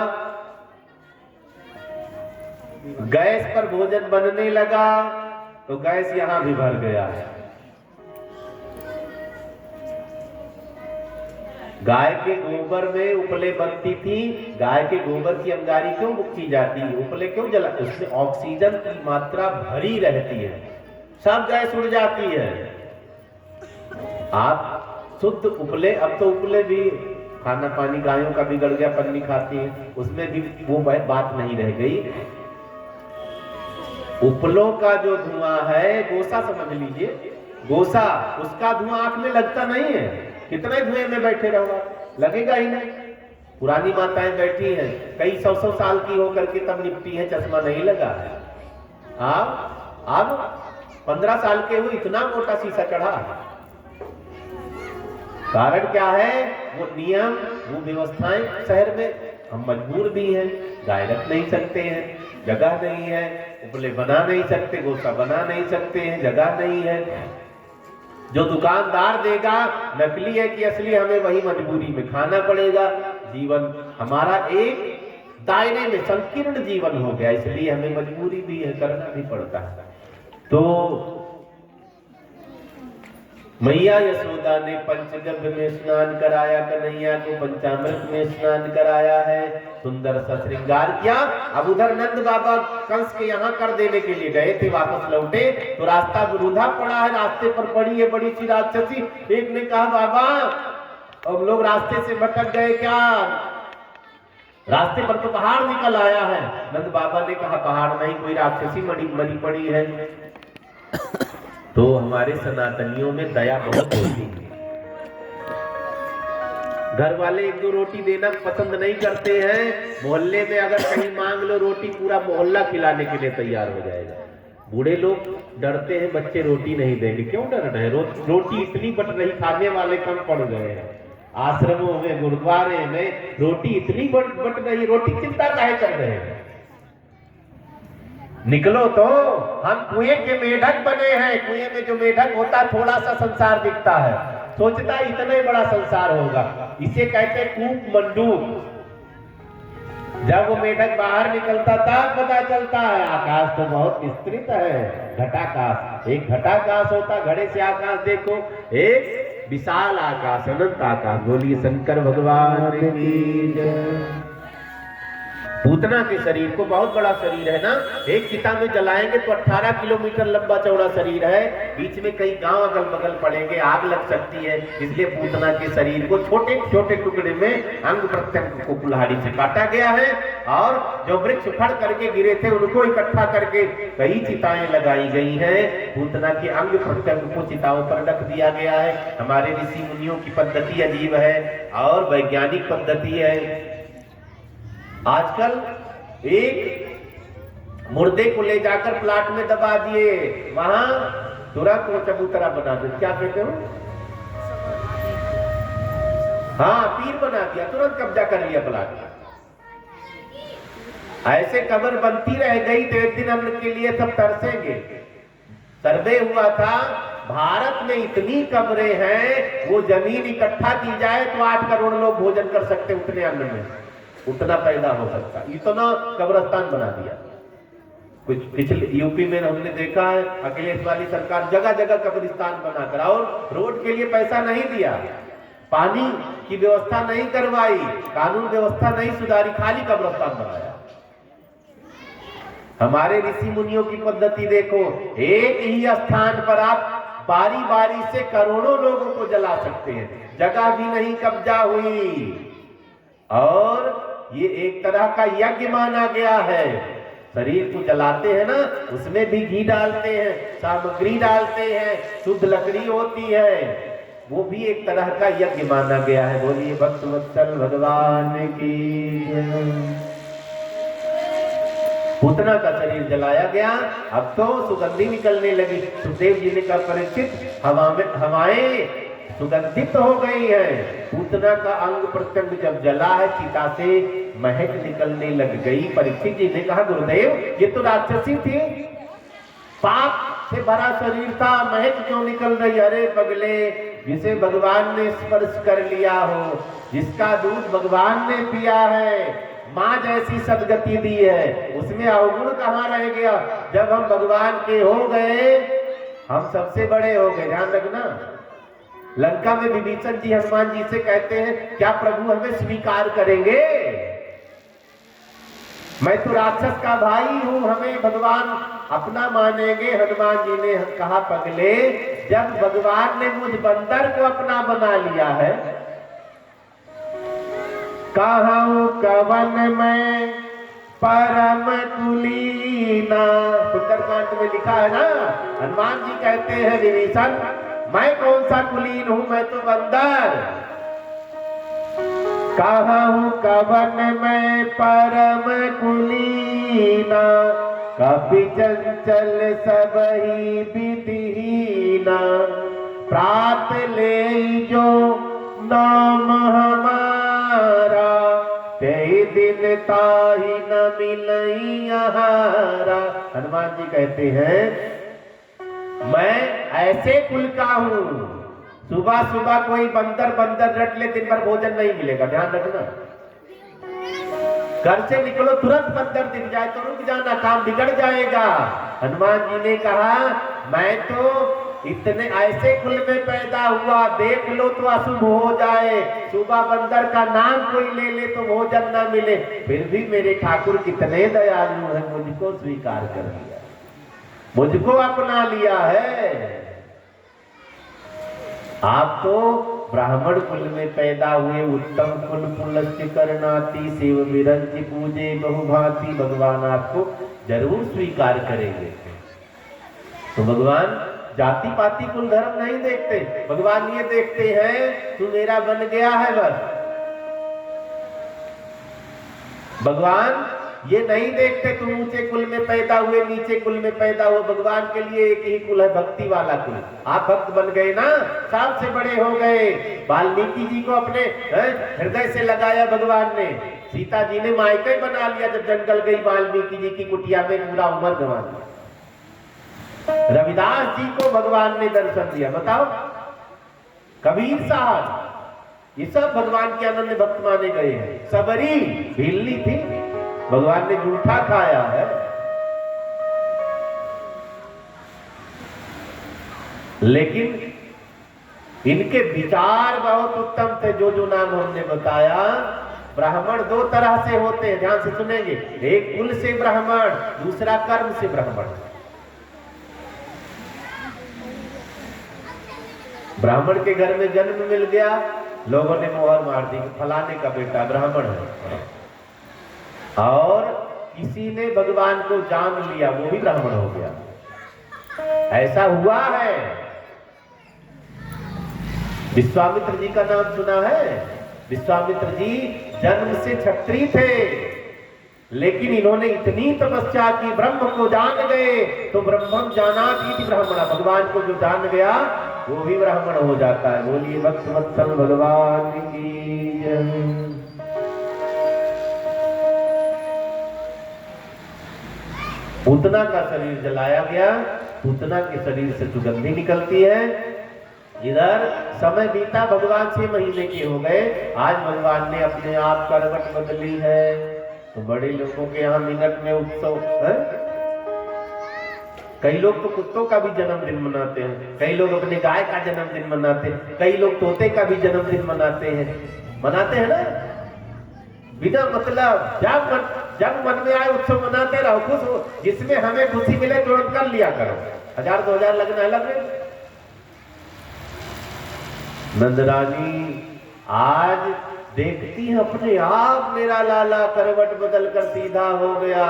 A: गैस पर भोजन बनने लगा, तो गैस यहां भी भर गया है। गाय के गोबर में उपले बनती थी, गाय के गोबर की अंगारी क्यों की जाती है, उपले क्यों जलाते? उसमें ऑक्सीजन की मात्रा भरी रहती है, सब गैस उड़ जाती है। आप शुद्ध उपले, अब तो उपले भी खाना पानी गायों का बिगड़ गया, पन्नी खाती है, उसमें भी वो बात नहीं रह गई। उपलों का जो धुआं है, गोसा समझ लीजिए, गोसा, उसका धुआं आंख में लगता नहीं है, कितने धुएं में बैठे रहो, लगेगा ही नहीं। पुरानी माताएं बैठी हैं, कई 100 साल की होकर के तब निपटी है, चश्मा नहीं लगा है। अब 15 साल के हुए, इतना मोटा शीशा चढ़ा। कारण क्या है? वो नियम, वो व्यवस्थाएं शहर में हम मजबूर भी हैं, गाय रख नहीं सकते हैं, जगह नहीं है, उपले बना नहीं सकते, गोसा बना नहीं सकते हैं, जगह नहीं है। जो दुकानदार देगा नकली है कि असली, हमें वही मजबूरी में खाना पड़ेगा। जीवन हमारा एक दायरे में संकीर्ण जीवन हो गया, इसलिए हमें मजबूरी भी है, करना भी पड़ता है। तो मैया यशोदा ने पंचगव्य में स्नान कराया, कन्हैया को पंचामृत में स्नान कराया है, सुंदर सा श्रृंगार किया। अब उधर नंद बाबा कंस के यहाँ कर देने के लिए गए थे, वापस लौटे तो रास्ता रूधा पड़ा है, रास्ते पर पड़ी है बड़ी सी राक्षसी। एक ने कहा बाबा अब लोग रास्ते से भटक गए क्या, रास्ते पर तो पहाड़ निकल आया है। नंद बाबा ने कहा पहाड़ नहीं, कोई राक्षसी मरी पड़ी है। तो हमारे सनातनियों में दया बहुत होती है, घर वाले एक दो रोटी देना पसंद नहीं करते हैं, मोहल्ले में अगर कहीं मांग लो रोटी पूरा मोहल्ला खिलाने के लिए तैयार हो जाएगा। बूढ़े लोग डरते हैं बच्चे रोटी नहीं देंगे, क्यों डर रहे हैं, रोटी इतनी बट रही, खाने वाले कम पड़ गए हैं। आश्रमों में गुरुद्वारे में रोटी इतनी बट रही, रोटी चिंता काहे कर रहे हैं, निकलो तो, हम कुएं के मेढक बने हैं। कुएं में जो मेढक होता है थोड़ा सा संसार दिखता है, सोचता है इतना ही बड़ा संसार होगा, इसे कहते कूप मंडूक। जब वो मेढक बाहर निकलता तब पता चलता है आकाश तो बहुत विस्तृत है, घटाकाश। एक घटाकाश होता, घड़े से आकाश देखो, एक विशाल आकाश, अनंत आकाश। बोलिए शंकर भगवान की जय। पूतना के शरीर को, बहुत बड़ा शरीर है ना, एक चिता में जलाएंगे तो 18 किलोमीटर लंबा चौड़ा शरीर है, बीच में कई गांव अगल बगल पड़ेंगे, आग लग सकती है। इसलिए पूतना के शरीर को छोटे छोटे टुकड़े में अंग प्रत्यंग को कुल्हाड़ी से काटा गया है, और जो वृक्ष उखड़ करके गिरे थे उनको इकट्ठा करके कई चिताएं लगाई गई हैं। पूतना के अंग प्रत्यंग को चिताओं पर रख दिया गया है। हमारे ऋषि मुनियों की पद्धति अजीब है और वैज्ञानिक पद्धति है। आजकल एक मुर्दे को ले जाकर प्लाट में दबा दिए, वहां तुरंत वो चबूतरा बना दे, क्या कहते हो, हाँ पीर बना दिया, तुरंत कब्जा कर लिया प्लाट। ऐसे कब्र बनती रह गई तो एक दिन अन्न के लिए सब तरसेंगे। सर्वे हुआ था, भारत में इतनी कब्रें हैं, वो जमीन इकट्ठा की जाए तो 8 करोड़ लोग भोजन कर सकते, उतने अन्न में उतना पैदा हो सकता, इतना कब्रिस्तान बना दिया। कुछ पिछले यूपी में हमने देखा है, अखिलेश वाली सरकार जगह जगह कब्रिस्तान बनाकर, और रोड के लिए पैसा नहीं दिया, पानी की व्यवस्था नहीं करवाई, कानून व्यवस्था नहीं सुधारी, खाली कब्रिस्तान बनाया। हमारे ऋषि मुनियों की पद्धति देखो, एक ही स्थान पर आप बारी बारी से करोड़ों लोगों को जला सकते हैं, जगह भी नहीं कब्जा हुई, और ये एक तरह का यज्ञ माना गया है। शरीर को जलाते हैं ना, उसमें भी घी डालते हैं, सामग्री डालते हैं, शुद्ध लकड़ी होती है, वो भी एक तरह का यज्ञ माना गया है। बोलिए भक्तवत्सल भगवान की। पूतना का शरीर जलाया गया, अब तो सुगंधी निकलने लगी। सुखदेव जी ने कहा परीक्षित, हवाएं सुगंधित हो गई है। पूतना का अंग प्रत्यंग जब जला है, चिता से महक निकलने लग गई। परीक्षित जी ने कहा गुरुदेव ये तो राक्षसी थी, पाप से भरा शरीर था, महक क्यों निकल रही? अरे पगले, जिसे भगवान ने स्पर्श कर लिया हो, जिसका दूध भगवान ने पिया है, माँ जैसी सदगति दी है, उसमें अवगुण कहाँ रह गया? जब हम भगवान के हो गए, हम सबसे बड़े हो गए। ध्यान रखना, लंका में विभीषण जी हनुमान जी से कहते हैं क्या प्रभु हमें स्वीकार करेंगे? मैं तो राक्षस का भाई हूं, हमें भगवान अपना मानेंगे? हनुमान जी ने कहा पगले, जब भगवान ने मुझ बंदर को अपना बना लिया है, कहूं कवन में परम कुलीना, सुंदरकांड में लिखा है ना। हनुमान जी कहते हैं विभीषण, मैं कौन सा कुलीन हूं, मैं तो बंदर। कहूं कवन में परम कुलीना, कपि चंचल सबही विधिहीना, प्रात ले जो नाम हमारा, ते दिन ताहि न मिलई आहारा। हनुमान जी कहते हैं मैं ऐसे कुल का हूं, सुबह सुबह कोई बंदर रट ले, दिन भर भोजन नहीं मिलेगा। ध्यान रखना, घर से निकलो तुरंत बंदर दिख जाए तो रुक जाना, काम बिगड़ जाएगा। हनुमान जी ने कहा मैं तो इतने ऐसे कुल में पैदा हुआ, देख लो तो अशुभ हो जाए, सुबह बंदर का नाम कोई ले ले तो भोजन ना मिले, फिर भी मेरे ठाकुर कितने दयालु हैं, मुझको स्वीकार कर लिया, मुझको अपना लिया है। आप तो ब्राह्मण कुल में पैदा हुए, उत्तम कुल पुलस्त्य करनाती, शिव विरंज पूजे बहुभांति, भगवान आपको जरूर स्वीकार करेंगे। तो भगवान जाति पाति कुल धर्म नहीं देखते, भगवान ये देखते हैं तू मेरा बन गया है बस। भगवान ये नहीं देखते तुम ऊंचे कुल में पैदा हुए नीचे कुल में पैदा हुए, भगवान के लिए एक ही कुल है, भक्ति वाला कुल। आप भक्त बन गए ना, सबसे बड़े हो गए। वाल्मीकि जी को अपने हृदय से लगाया भगवान ने, सीता जी ने मायका बना लिया, जब जंगल गई वाल्मीकि जी की कुटिया में पूरा उम्र गंवा दिया। रविदास जी को भगवान ने दर्शन दिया, बताओ, कबीर साहब, ये सब भगवान के अनन्य भक्त माने गए हैं। सबरी भीलनी थी, भगवान ने जूठा खाया है, लेकिन इनके विचार बहुत उत्तम थे। जो जो नाम हमने बताया, ब्राह्मण दो तरह से होते हैं, ध्यान से सुनेंगे। एक कुल से ब्राह्मण, दूसरा कर्म से ब्राह्मण। ब्राह्मण के घर में जन्म मिल गया, लोगों ने मोहर मार दी, फलाने का बेटा ब्राह्मण है, और किसी ने भगवान को जान लिया, वो भी ब्राह्मण हो गया। ऐसा हुआ है। विश्वामित्र जी का नाम सुना है? विश्वामित्र जी जन्म से क्षत्रिय थे, लेकिन इन्होंने इतनी तपस्या की, ब्रह्म को जान गए, तो ब्रह्मम जानाति ब्राह्मणा, भगवान को जो जान गया वो भी ब्राह्मण हो जाता है। बोलिए भक्त वत्सल भगवान की जय। पूतना का शरीर जलाया गया, पूतना के शरीर से सुगंधी निकलती है। इधर समय बीता, भगवान 6 महीने के हो गए, आज भगवान ने अपने आप करवट बदली है। तो बड़े लोगों के यहाँ मिनट में उत्सव है। कई लोग तो कुत्तों का भी जन्मदिन मनाते हैं, कई लोग अपने गाय का जन्मदिन मनाते हैं, कई लोग तोते का भी जन्मदिन मनाते हैं ना, बिना मतलब। जब मन में आए उत्सव मनाते रहो, खुश हो, जिसमें हमें खुशी मिले तुरंत कर लिया करो। 1000-2000 लगना अलग है। नंदरानी आज देखती है अपने आप मेरा लाला करवट बदल कर सीधा हो गया।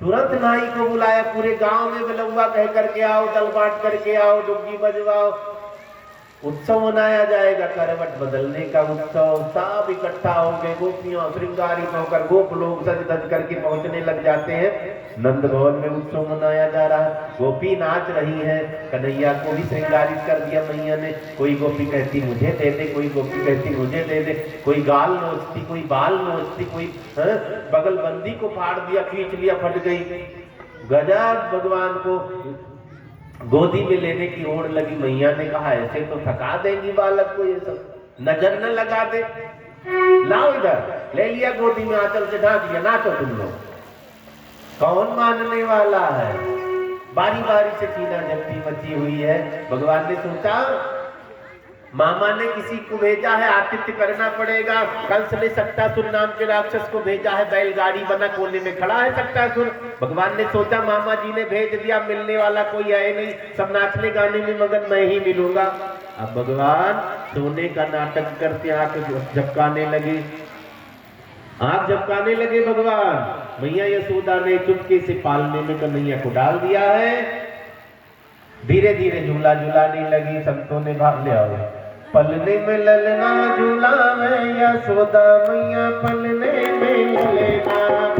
A: तुरंत नाई को बुलाया, पूरे गांव में बलौआ कह करके आओ, दल बांट करके आओ, डुग्गी बजवाओ, उत्सव मनाया जाएगा। करवट बदलने का उत्सव। सब इकट्ठा होंगे, गोपियां श्रृंगारित होकर, गोप लोग सज धज करके पहुंचने लग जाते हैं। नंद भवन में उत्सव मनाया जा रहा है, गोपी नाच रही है, कन्हैया को भी श्रृंगारित कर दिया मैया ने। कोई गोपी कहती मुझे दे दे, कोई गोपी कहती मुझे दे दे, कोई गाल नोचती, कोई बाल नोचती, कोई बगलबंदी को फाड़ दिया, खींच लिया, फट गई। गजब भगवान को गोदी में लेने की होड़ लगी। मैया ने कहा ऐसे तो थका देंगी बालक को, ये सब नजर न लगा दे, लाओ इधर। ले लिया गोदी में, आंचल से ढांक दिया, नाचो तुम लोग। कौन मानने वाला है? बारी बारी से कीना जप्ती मची हुई है। भगवान ने सोचा मामा ने किसी को भेजा है, आतिथ्य करना पड़ेगा। कंस ने सक्तासुर नाम के राक्षस को भेजा है, बैलगाड़ी बना कोने में खड़ा है सक्तासुर। भगवान ने सोचा मामा जी ने भेज दिया, मिलने वाला कोई है नहीं, सब नाचने गाने में मगन, मैं ही मिलूंगा। अब भगवान सोने का नाटक करते आंख झपकाने लगे, आंख झपकाने लगे भगवान। मैया यशोदा ने चुपके से पालने में कन्हैया को डाल दिया है। धीरे धीरे झूला झूलाने लगी, संतों ने भाग लिया। पलने में ललना झूला में यशोदा मैया, पलने में ललना।